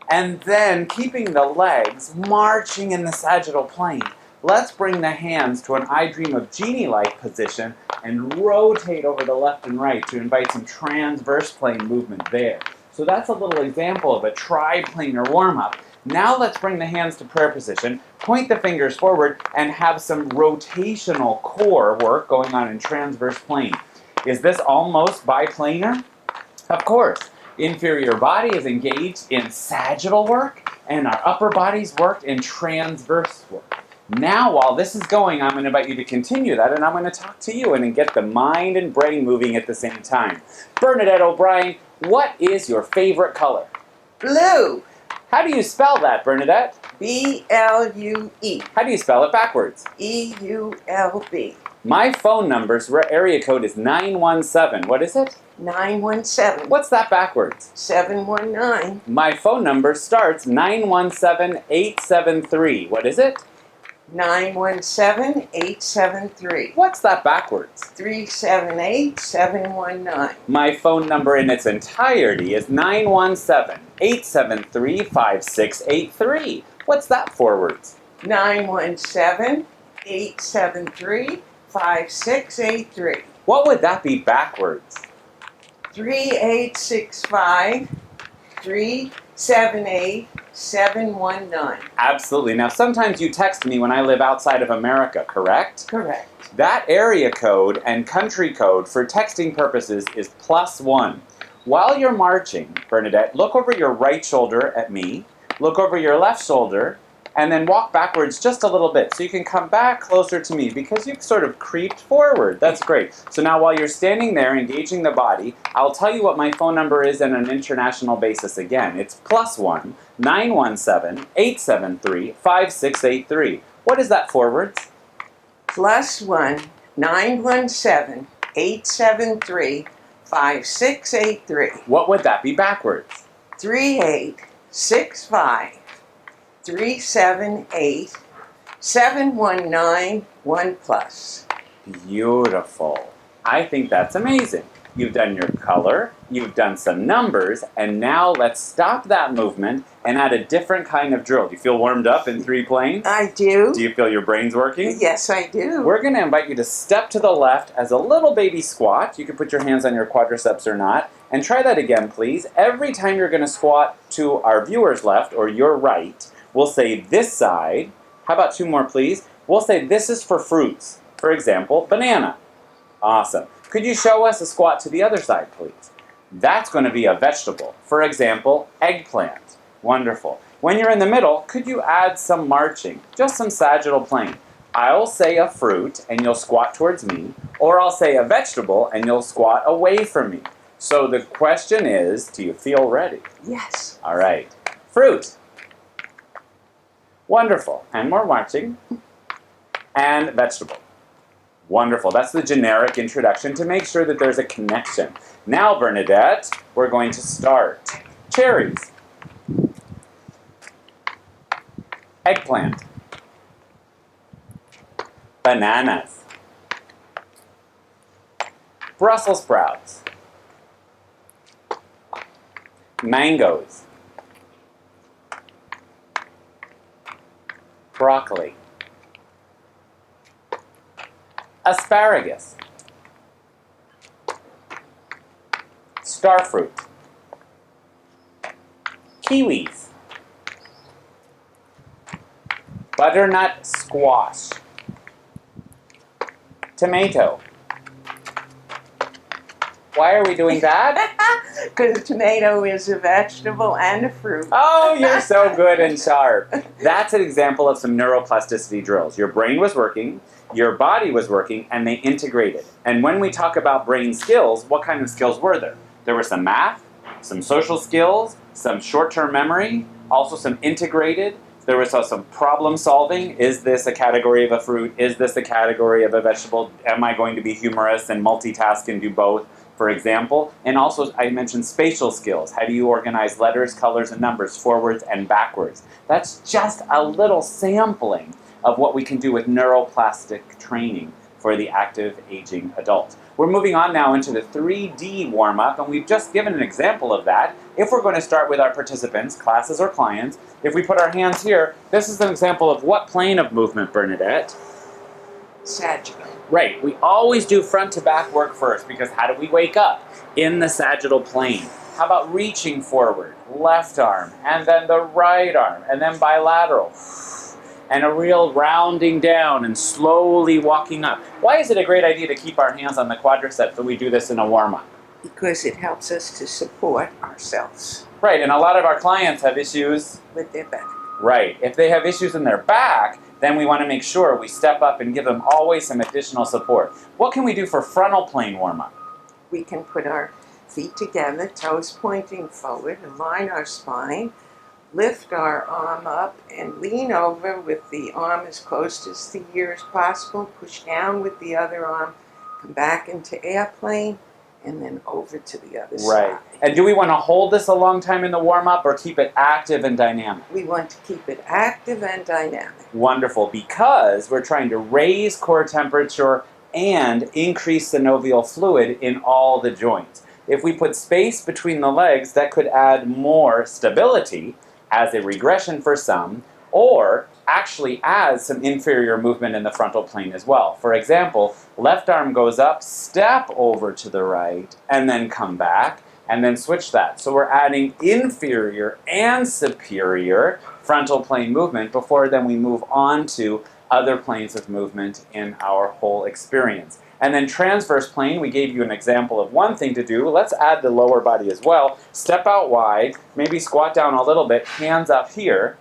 And then, keeping the legs marching in the sagittal plane, let's bring the hands to an I Dream of Jeannie-like position and rotate over the left and right to invite some transverse plane movement there. So that's a little example of a triplanar warm-up. Now let's bring the hands to prayer position, point the fingers forward, and have some rotational core work going on in transverse plane. Is this almost biplanar? Of course. Inferior body is engaged in sagittal work, and our upper body's worked in transverse work. Now, while this is going, I'm going to invite you to continue that, and I'm going to talk to you and get the mind and brain moving at the same time. Bernadette O'Brien, what is your favorite color? Blue. How do you spell that, Bernadette? B-L-U-E. How do you spell it backwards? E-U-L-B. My phone number's area code is 917. What is it? 917. What's that backwards? 719. My phone number starts 917873. What is it? 917-873. What's that backwards? 378-719. My phone number in its entirety is 917-873-5683. What's that forwards? 917-873-5683. What would that be backwards? 3865-378-719. Absolutely. Now, sometimes you text me when I live outside of America, correct? Correct. That area code and country code for texting purposes is +1. While you're marching, Bernadette, look over your right shoulder at me, look over your left shoulder, and then walk backwards just a little bit so you can come back closer to me because you've sort of creeped forward. That's great. So now while you're standing there engaging the body, I'll tell you what my phone number is on an international basis again. It's +1 917-873 5683. What is that forwards? +1 917-873 5683. What would that be backwards? 3865 378 719 1+. Beautiful. I think that's amazing. You've done your color, you've done some numbers, and now let's stop that movement and add a different kind of drill. Do you feel warmed up in 3 planes? I do. Do you feel your brain's working? Yes, I do. We're going to invite you to step to the left as a little baby squat. You can put your hands on your quadriceps or not. And try that again, please. Every time you're going to squat to our viewer's left or your right, we'll say this side. How about 2 more, please? We'll say this is for fruits. For example, banana. Awesome. Could you show us a squat to the other side, please? That's going to be a vegetable. For example, eggplant. Wonderful. When you're in the middle, could you add some marching? Just some sagittal plane. I'll say a fruit and you'll squat towards me, or I'll say a vegetable and you'll squat away from me. So the question is, do you feel ready? Yes. All right. Fruit. Wonderful. And more marching. And vegetable. Wonderful. That's the generic introduction to make sure that there's a connection. Now, Bernadette, we're going to start. Cherries. Eggplant. Bananas. Brussels sprouts. Mangoes. Broccoli. Asparagus. Starfruit. Kiwis. Butternut squash. Tomato. Why are we doing that? Because a tomato is a vegetable and a fruit. Oh, you're so good and sharp. That's an example of some neuroplasticity drills. Your brain was working, your body was working, and they integrated. And when we talk about brain skills, what kind of skills were there? There were some math, some social skills, some short-term memory, also some integrated. There was also some problem solving. Is this a category of a fruit? Is this a category of a vegetable? Am I going to be humorous and multitask and do both, for example? And also, I mentioned spatial skills. How do you organize letters, colors, and numbers forwards and backwards? That's just a little sampling of what we can do with neuroplastic training for the active aging adult. We're moving on now into the 3D warm-up, and we've just given an example of that. If we're going to start with our participants, classes or clients, if we put our hands here, this is an example of what plane of movement, Bernadette? Sagittal. Right, we always do front to back work first, because how do we wake up? In the sagittal plane. How about reaching forward, left arm, and then the right arm, and then bilateral. And a real rounding down and slowly walking up. Why is it a great idea to keep our hands on the quadriceps when we do this in a warm-up? Because it helps us to support ourselves Right, and a lot of our clients have issues. with their back. Right, if they have issues in their back, then we want to make sure we step up and give them always some additional support. What can we do for frontal plane warm-up? We can put our feet together, toes pointing forward, align our spine, lift our arm up and lean over with the arm as close to the ear as possible, push down with the other arm, come back into airplane, and then over to the other Right. side. And do we want to hold this a long time in the warm-up or keep it active and dynamic? We want to keep it active and dynamic. Wonderful, because we're trying to raise core temperature and increase synovial fluid in all the joints. If we put space between the legs, that could add more stability as a regression for some, or actually adds some inferior movement in the frontal plane as well. For example, left arm goes up, step over to the right, and then come back, and then switch that. So we're adding inferior and superior frontal plane movement before then we move on to other planes of movement in our whole experience. And then transverse plane, we gave you an example of one thing to do. Let's add the lower body as well. Step out wide, maybe squat down a little bit, hands up here.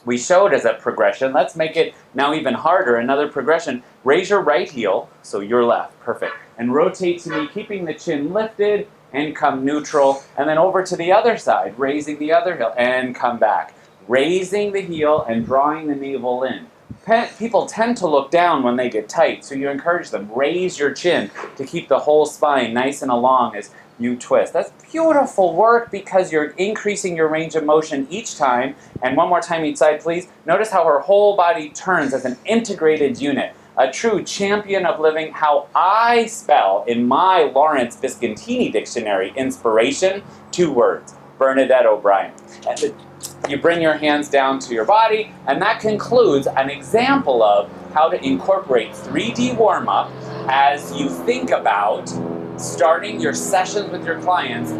We showed as a progression. Let's make it now even harder. Another progression. Raise your right heel, so your left, perfect. And rotate to me, keeping the chin lifted, and come neutral. And then over to the other side, raising the other heel, and come back. Raising the heel and drawing the navel in. People tend to look down when they get tight, so you encourage them. Raise your chin to keep the whole spine nice and along as you twist. That's beautiful work because you're increasing your range of motion each time. And one more time each side, please. Notice how her whole body turns as an integrated unit. A true champion of living, how I spell in my Lawrence Viscontini dictionary, inspiration, 2 words, Bernadette O'Brien. And you bring your hands down to your body, and that concludes an example of how to incorporate 3D warm-up as you think about starting your sessions with your clients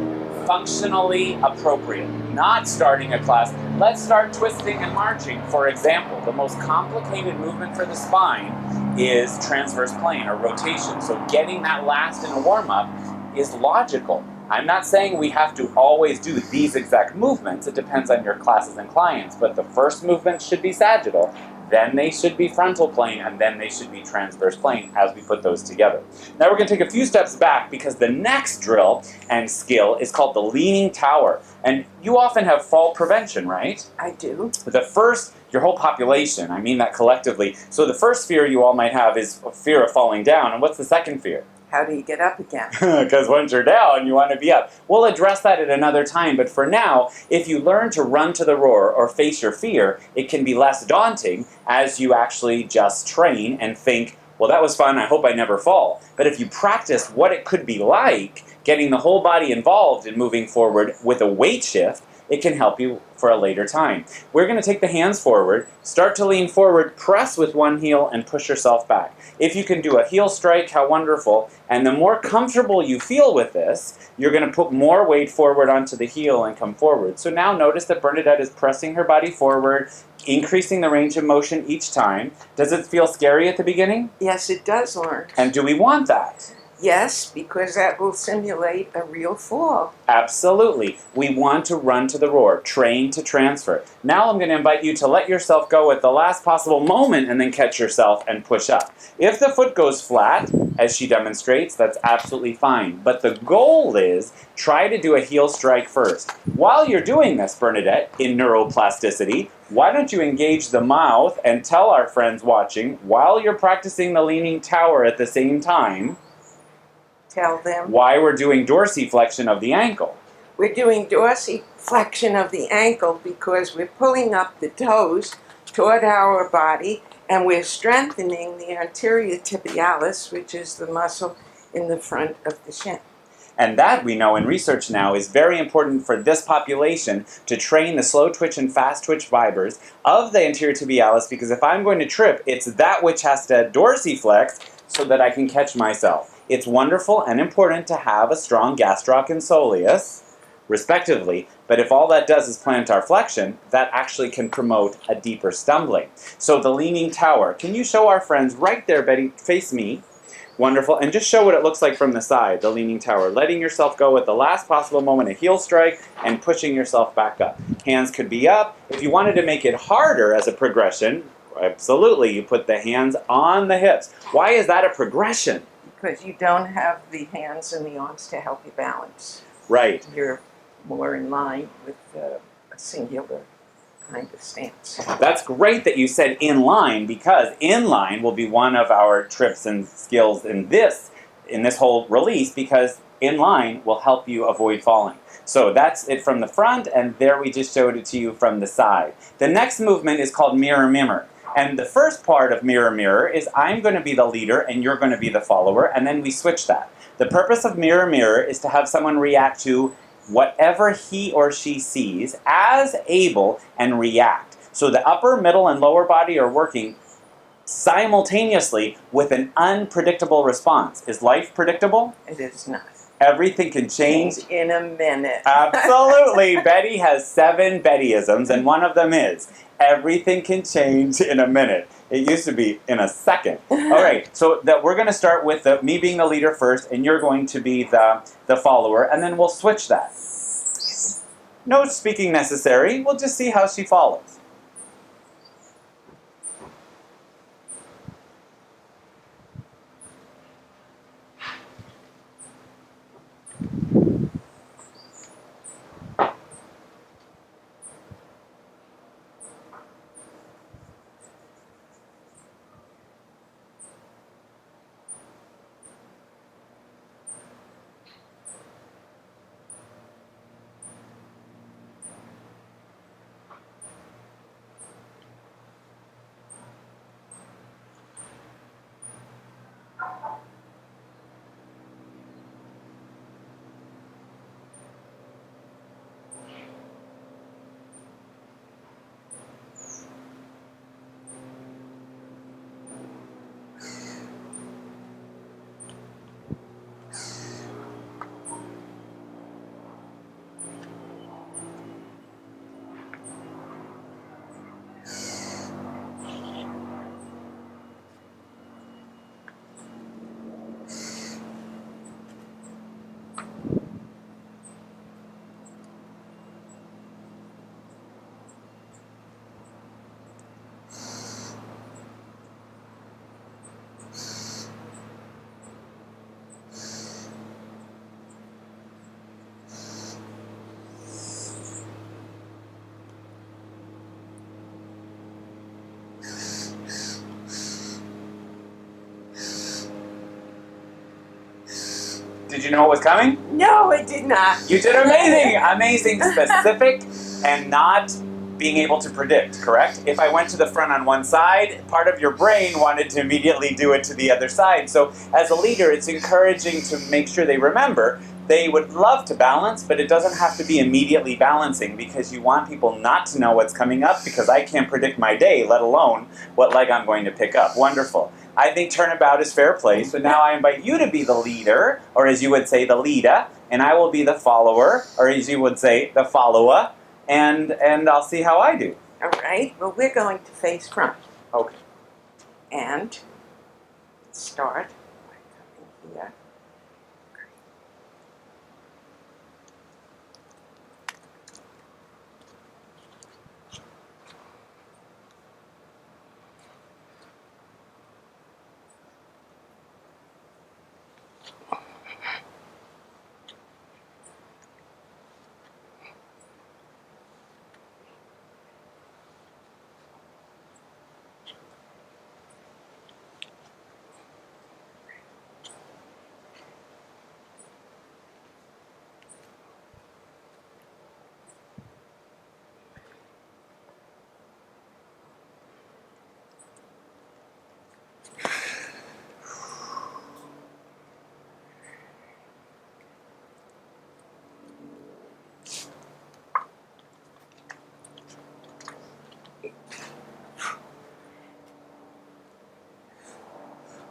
functionally appropriate. Not starting a class. Let's start twisting and marching. For example, the most complicated movement for the spine is transverse plane or rotation. So getting that last in a warm-up is logical. I'm not saying we have to always do these exact movements. It depends on your classes and clients. But the first movement should be sagittal, then they should be frontal plane, and then they should be transverse plane as we put those together. Now we're going to take a few steps back because the next drill and skill is called the leaning tower. And you often have fall prevention, right? I do. The first, your whole population, I mean that collectively. So the first fear you all might have is a fear of falling down. And what's the second fear? How do you get up again? Because once you're down, you want to be up. We'll address that at another time, but for now, if you learn to run to the roar or face your fear, it can be less daunting as you actually just train and think, well, that was fun, I hope I never fall. But if you practice what it could be like, getting the whole body involved in moving forward with a weight shift, it can help you for a later time. We're going to take the hands forward, start to lean forward, press with one heel, and push yourself back. If you can do a heel strike, how wonderful. And the more comfortable you feel with this, you're going to put more weight forward onto the heel and come forward. So now notice that Bernadette is pressing her body forward, increasing the range of motion each time. Does it feel scary at the beginning? Yes, it does, Lawrence. And do we want that? Yes, because that will simulate a real fall. Absolutely. We want to run to the roar, train to transfer. Now I'm going to invite you to let yourself go at the last possible moment and then catch yourself and push up. If the foot goes flat, as she demonstrates, that's absolutely fine. But the goal is try to do a heel strike first. While you're doing this, Bernadette, in neuroplasticity, why don't you engage the mouth and tell our friends watching, while you're practicing the leaning tower at the same time, Tell them. why we're doing dorsiflexion of the ankle. We're doing dorsiflexion of the ankle because we're pulling up the toes toward our body and we're strengthening the anterior tibialis, which is the muscle in the front of the shin. And that, we know in research now, is very important for this population to train the slow twitch and fast twitch fibers of the anterior tibialis, because if I'm going to trip, it's that which has to dorsiflex so that I can catch myself. It's wonderful and important to have a strong gastroc and soleus, respectively, but if all that does is plantar flexion, that actually can promote a deeper stumbling. So the leaning tower, can you show our friends right there, Betty, face me, wonderful, and just show what it looks like from the side, the leaning tower, letting yourself go at the last possible moment, a heel strike, and pushing yourself back up. Hands could be up. If you wanted to make it harder as a progression, absolutely, you put the hands on the hips. Why is that a progression? Because you don't have the hands and the arms to help you balance. Right. You're more in line with a singular kind of stance. That's great that you said inline, because inline will be one of our trips and skills in this whole release, because inline will help you avoid falling. So that's it from the front, and there we just showed it to you from the side. The next movement is called mirror mirror. And the first part of mirror mirror is I'm going to be the leader and you're going to be the follower, and then we switch that. The purpose of mirror mirror is to have someone react to whatever he or she sees as able and react. So the upper, middle, and lower body are working simultaneously with an unpredictable response. Is life predictable? It is not. Everything can change In a minute. Absolutely. Betty has 7 Bettyisms, and one of them is everything can change in a minute. It used to be in a second. All right, so that we're going to start with me being the leader first, and you're going to be the follower, and then we'll switch that. No speaking necessary. We'll just see how she follows. Did you know what was coming? No, it did not. You did amazing! Amazing, specific, and not being able to predict, correct? If I went to the front on one side, part of your brain wanted to immediately do it to the other side. So as a leader, it's encouraging to make sure they remember they would love to balance, but it doesn't have to be immediately balancing, because you want people not to know what's coming up, because I can't predict my day, let alone what leg I'm going to pick up. Wonderful. I think turnabout is fair play, so now I invite you to be the leader, or as you would say, the leader, and I will be the follower, or as you would say, the follower, and I'll see how I do. All right. Well, we're going to face front. Okay. And start by coming here.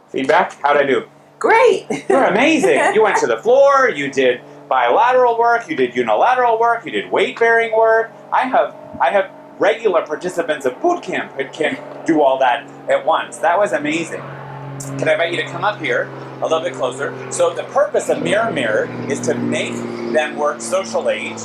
Feedback? How'd I do? Great. You're amazing. You went to the floor, you did bilateral work, you did unilateral work, you did weight-bearing work. I have regular participants of boot camp who can do all that at once. That was amazing. Can I invite you to come up here a little bit closer? So the purpose of Mirror Mirror is to make them work social age,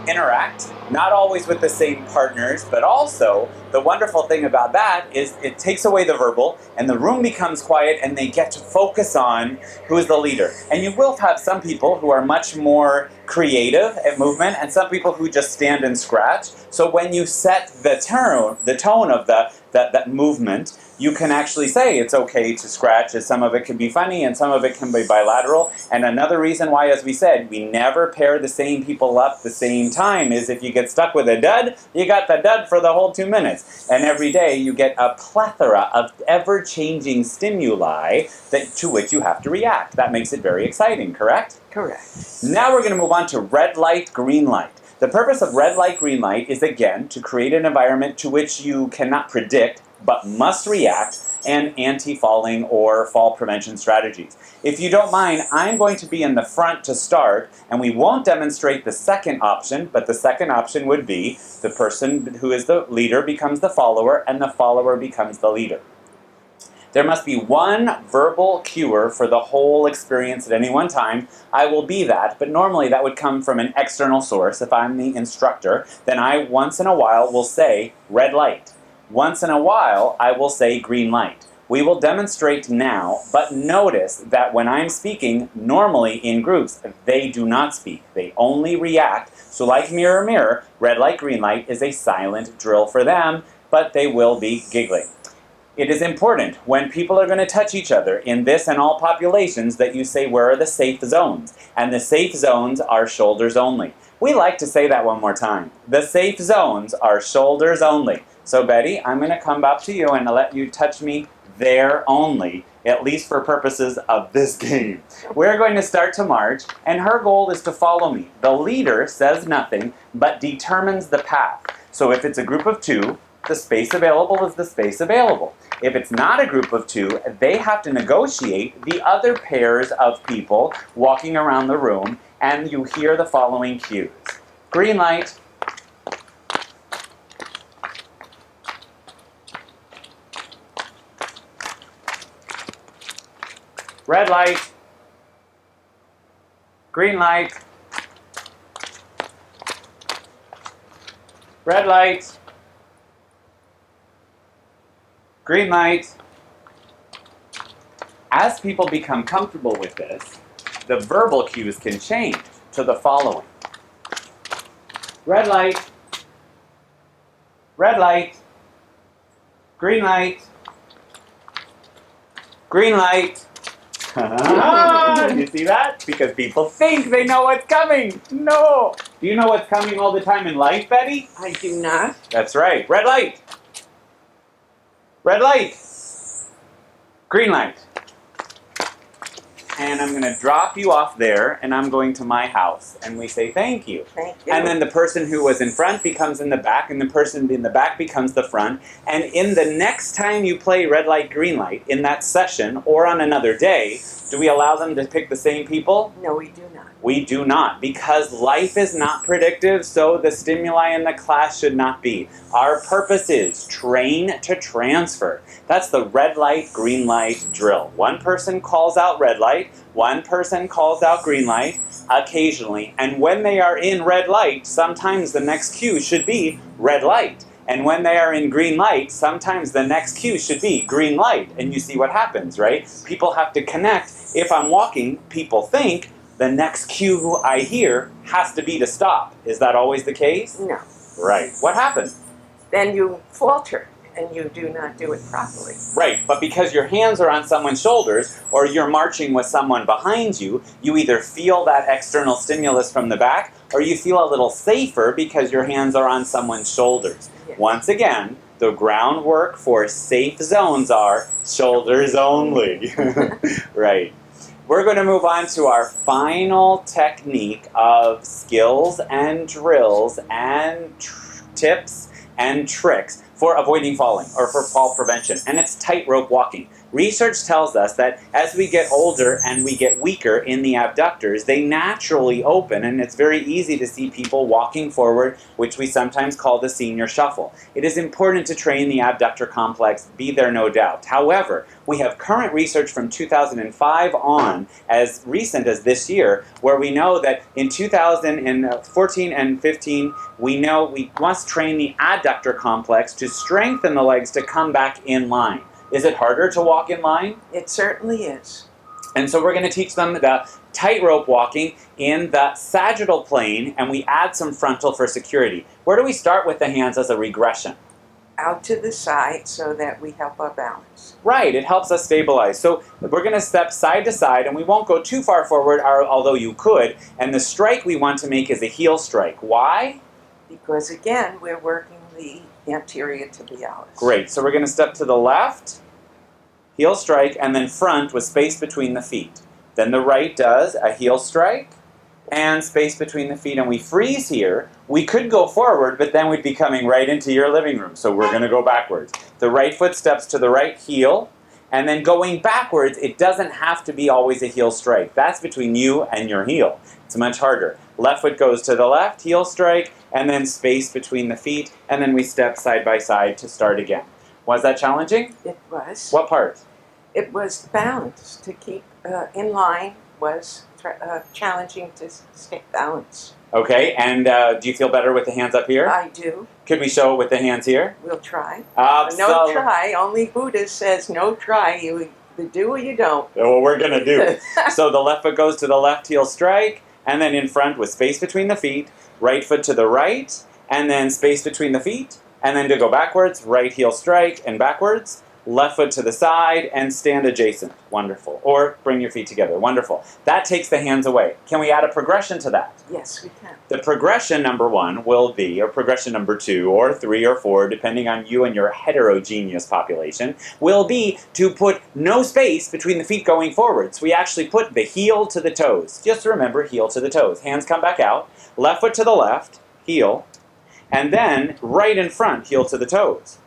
interact, not always with the same partners, but also the wonderful thing about that is it takes away the verbal, and the room becomes quiet, and they get to focus on who is the leader. And you will have some people who are much more creative at movement, and some people who just stand and scratch. So when you set the tone of that movement, you can actually say it's okay to scratch, as some of it can be funny and some of it can be bilateral. And another reason why, as we said, we never pair the same people up the same time is if you get stuck with a dud, you got the dud for the whole 2 minutes. And every day you get a plethora of ever-changing stimuli to which you have to react. That makes it very exciting, correct? Correct. Now we're going to move on to red light, green light. The purpose of red light, green light is, again, to create an environment to which you cannot predict but must react, and anti-falling or fall prevention strategies. If you don't mind, I'm going to be in the front to start, and we won't demonstrate the second option, but the second option would be the person who is the leader becomes the follower, and the follower becomes the leader. There must be one verbal cuer for the whole experience at any one time. I will be that, but normally that would come from an external source. If I'm the instructor, then I once in a while will say red light. Once in a while, I will say green light. We will demonstrate now, but notice that when I'm speaking, normally in groups, they do not speak. They only react. So like mirror, mirror, red light, green light is a silent drill for them, but they will be giggling. It is important when people are going to touch each other in this and all populations that you say, where are the safe zones? And the safe zones are shoulders only. We like to say that one more time. The safe zones are shoulders only. So Betty, I'm going to come up to you and let you touch me there only, at least for purposes of this game. We're going to start to march, and her goal is to follow me. The leader says nothing, but determines the path. So if it's a group of 2, the space available is the space available. If it's not a group of 2, they have to negotiate the other pairs of people walking around the room, and you hear the following cues. Green light. Red light. Green light. Red light. Green light. As people become comfortable with this, the verbal cues can change to the following. Red light. Red light. Green light. Green light. You see that? Because people think they know what's coming. No. Do you know what's coming all the time in life, Betty? I do not. That's right. Red light. Red light. Green light. And I'm going to drop you off there, and I'm going to my house. And we say thank you. Thank you. And then the person who was in front becomes in the back, and the person in the back becomes the front. And in the next time you play red light, green light, in that session, or on another day, do we allow them to pick the same people? No, we do not. We do not, because life is not predictive, so the stimuli in the class should not be. Our purpose is train to transfer. That's the red light, green light drill. One person calls out red light, one person calls out green light, occasionally, and when they are in red light, sometimes the next cue should be red light. And when they are in green light, sometimes the next cue should be green light. And you see what happens, right? People have to connect. If I'm walking, people think the next cue I hear has to be to stop. Is that always the case? No. Right. What happens? Then you falter and you do not do it properly. Right, but because your hands are on someone's shoulders or you're marching with someone behind you, you either feel that external stimulus from the back or you feel a little safer because your hands are on someone's shoulders. Yes. Once again, the groundwork for safe zones are shoulders only. Right. We're going to move on to our final technique of skills and drills and tips and tricks for avoiding falling or for fall prevention, and it's tightrope walking. Research tells us that as we get older and we get weaker in the abductors, they naturally open, and it's very easy to see people walking forward, which we sometimes call the senior shuffle. It is important to train the abductor complex, be there no doubt. However, we have current research from 2005 on, as recent as this year, where we know that in 2014 and 15, we know we must train the adductor complex to strengthen the legs to come back in line. Is it harder to walk in line? It certainly is. And so we're going to teach them the tightrope walking in the sagittal plane, and we add some frontal for security. Where do we start with the hands as a regression? Out to the side so that we help our balance. Right, it helps us stabilize. So we're going to step side to side, and we won't go too far forward, although you could. And the strike we want to make is a heel strike. Why? Because again, we're working the anterior tibialis. Great, so we're going to step to the left, heel strike, and then front with space between the feet. Then the right does a heel strike and space between the feet, and we freeze here. We could go forward, but then we'd be coming right into your living room, so we're going to go backwards. The right foot steps to the right heel, and then going backwards, it doesn't have to be always a heel strike. That's between you and your heel. It's much harder. Left foot goes to the left, heel strike, and then space between the feet, and then we step side by side to start again. Was that challenging? It was. What part? It was the balance. To keep in line was challenging to stay balanced. Okay, and do you feel better with the hands up here? I do. Could we show it with the hands here? We'll try. Absolutely. No try. Only Buddha says no try. You either do or you don't. Well, we're going to do. So the left foot goes to the left heel strike, and then in front with space between the feet, right foot to the right, and then space between the feet, and then to go backwards, right heel strike and backwards, left foot to the side, and stand adjacent. Wonderful. Or bring your feet together. Wonderful. That takes the hands away. Can we add a progression to that? Yes, we can. The progression number 1 will be, or progression number 2, or 3 or 4, depending on you and your heterogeneous population, will be to put no space between the feet going forwards. We actually put the heel to the toes. Just remember, heel to the toes. Hands come back out. Left foot to the left, heel, and then right in front, heel to the toes.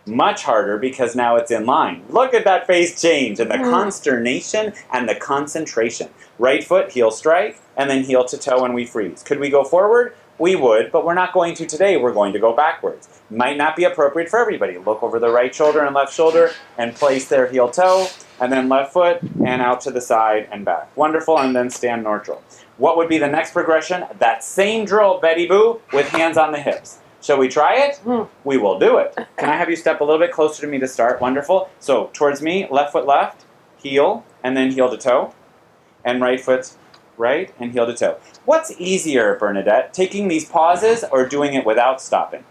Much harder because now it's in line. Look at that face change and the consternation and the concentration. Right foot, heel strike, and then heel to toe and we freeze. Could we go forward? We would, but we're not going to today. We're going to go backwards. Might not be appropriate for everybody. Look over the right shoulder and left shoulder and place their heel toe, and then left foot and out to the side and back. Wonderful, and then stand neutral. What would be the next progression? That same drill, Betty Boo, with hands on the hips. Shall we try it? We will do it. Can I have you step a little bit closer to me to start? Wonderful. So towards me, left foot left, heel, and then heel to toe. And right foot right, and heel to toe. What's easier, Bernadette, taking these pauses or doing it without stopping?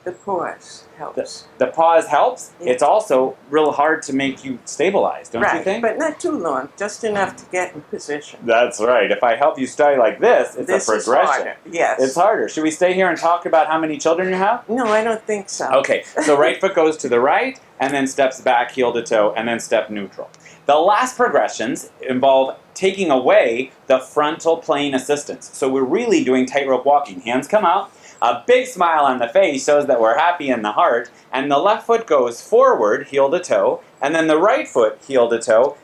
The pause helps. The pause helps. Yeah. It's also real hard to make you stabilize, don't you think? But not too long, just enough to get in position. That's right. If I help you stay like this, it's This a is progression. harder. Yes. It's harder. Should we stay here and talk about how many children you have? No, I don't think so. Okay, so right foot goes to the right, and then steps back, heel to toe, and then step neutral. The last progressions involve taking away the frontal plane assistance. So we're really doing tightrope walking. Hands come out, a big smile on the face shows that we're happy in the heart, and the left foot goes forward, heel to toe, and then the right foot, heel to toe.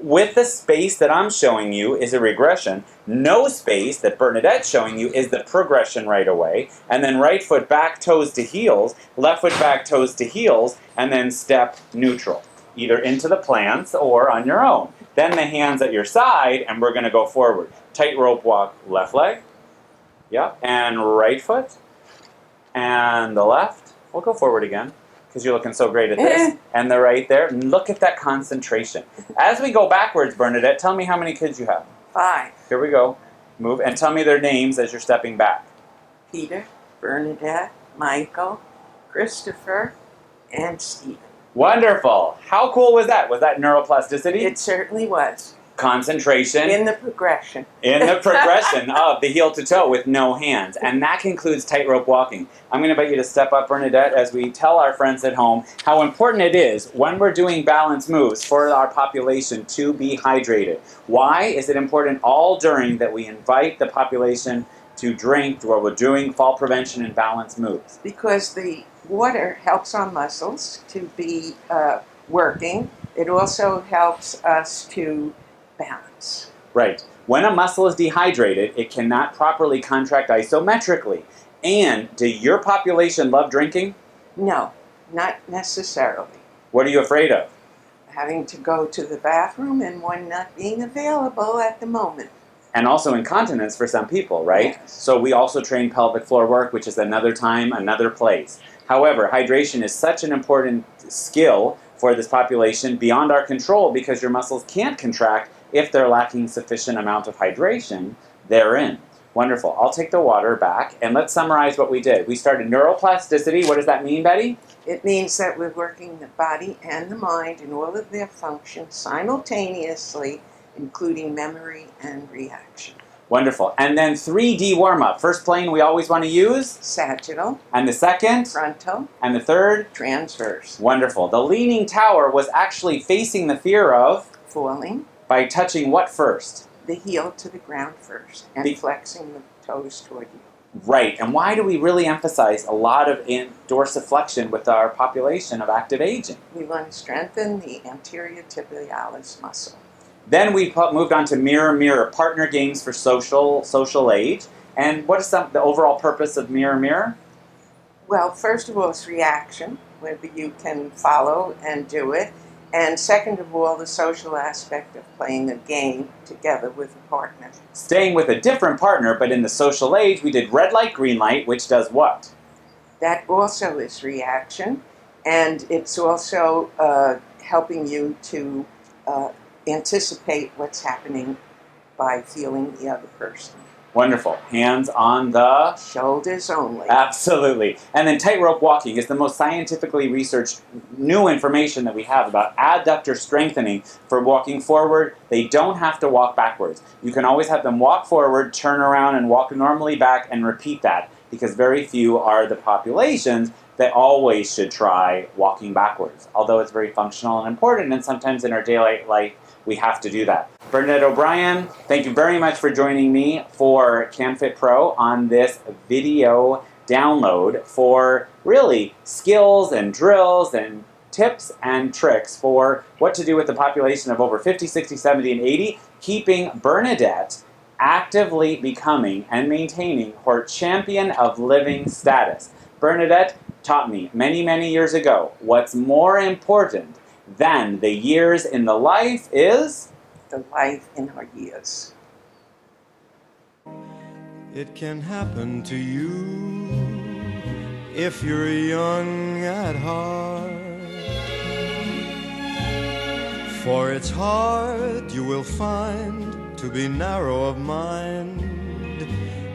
With the space that I'm showing you is a regression. No space that Bernadette's showing you is the progression right away. And then right foot back, toes to heels, left foot back, toes to heels, and then step neutral, either into the plants or on your own. Then the hands at your side, and we're going to go forward. Tightrope walk, left leg, yep, and right foot, and the left. We'll go forward again, because you're looking so great at this. And the right there. Look at that concentration. As we go backwards, Bernadette, tell me how many kids you have. 5. Here we go. Move, and tell me their names as you're stepping back. Peter, Bernadette, Michael, Christopher, and Stephen. Wonderful. How cool was that? Was that neuroplasticity? It certainly was. Concentration. In the progression. In the progression of the heel to toe with no hands. And that concludes tightrope walking. I'm going to invite you to step up, Bernadette, as we tell our friends at home how important it is when we're doing balance moves for our population to be hydrated. Why is it important all during that we invite the population to drink while we're doing fall prevention and balance moves? Because the water helps our muscles to be working, It also helps us to balance. Right. When a muscle is dehydrated, it cannot properly contract isometrically. And do your population love drinking? No, not necessarily. What are you afraid of? Having to go to the bathroom and one not being available at the moment. And also incontinence for some people, right? Yes. So we also train pelvic floor work, which is another time, another place. However, hydration is such an important skill for this population beyond our control because your muscles can't contract if they're lacking sufficient amount of hydration therein. Wonderful. I'll take the water back and let's summarize what we did. We started neuroplasticity. What does that mean, Betty? It means that we're working the body and the mind in all of their functions simultaneously, including memory and reaction. Wonderful. And then 3D warm-up. First plane we always want to use. Sagittal, And the second. frontal, And the third. transverse. Wonderful. The leaning tower was actually facing the fear of Falling, by touching what first? the heel to the ground first and Be- flexing the toes toward you. Right. And why do we really emphasize a lot of dorsiflexion with our population of active aging? We want to strengthen the anterior tibialis muscle. Then we moved on to mirror, mirror, partner games for social age. And what is the overall purpose of mirror, mirror? Well, first of all, it's reaction, whether you can follow and do it. And second of all, the social aspect of playing a game together with a partner. Staying with a different partner, but in the social age, we did red light, green light, which does what? That also is reaction, and it's also helping you to anticipate what's happening by feeling the other person. Wonderful. Hands on the... Shoulders only. Absolutely. And then tightrope walking is the most scientifically researched new information that we have about adductor strengthening for walking forward. They don't have to walk backwards. You can always have them walk forward, turn around, and walk normally back and repeat that because very few are the populations that always should try walking backwards, although it's very functional and important, and sometimes in our daily life we have to do that. Bernadette O'Brien, thank you very much for joining me for CanFit Pro on this video download for really skills and drills and tips and tricks for what to do with the population of over 50, 60, 70, and 80, keeping Bernadette actively becoming and maintaining her champion of living status. Bernadette taught me many, many years ago, what's more important than the years in the life is... The life in our years. It can happen to you if you're young at heart. For it's hard, you will find, to be narrow of mind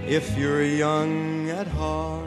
if you're young at heart.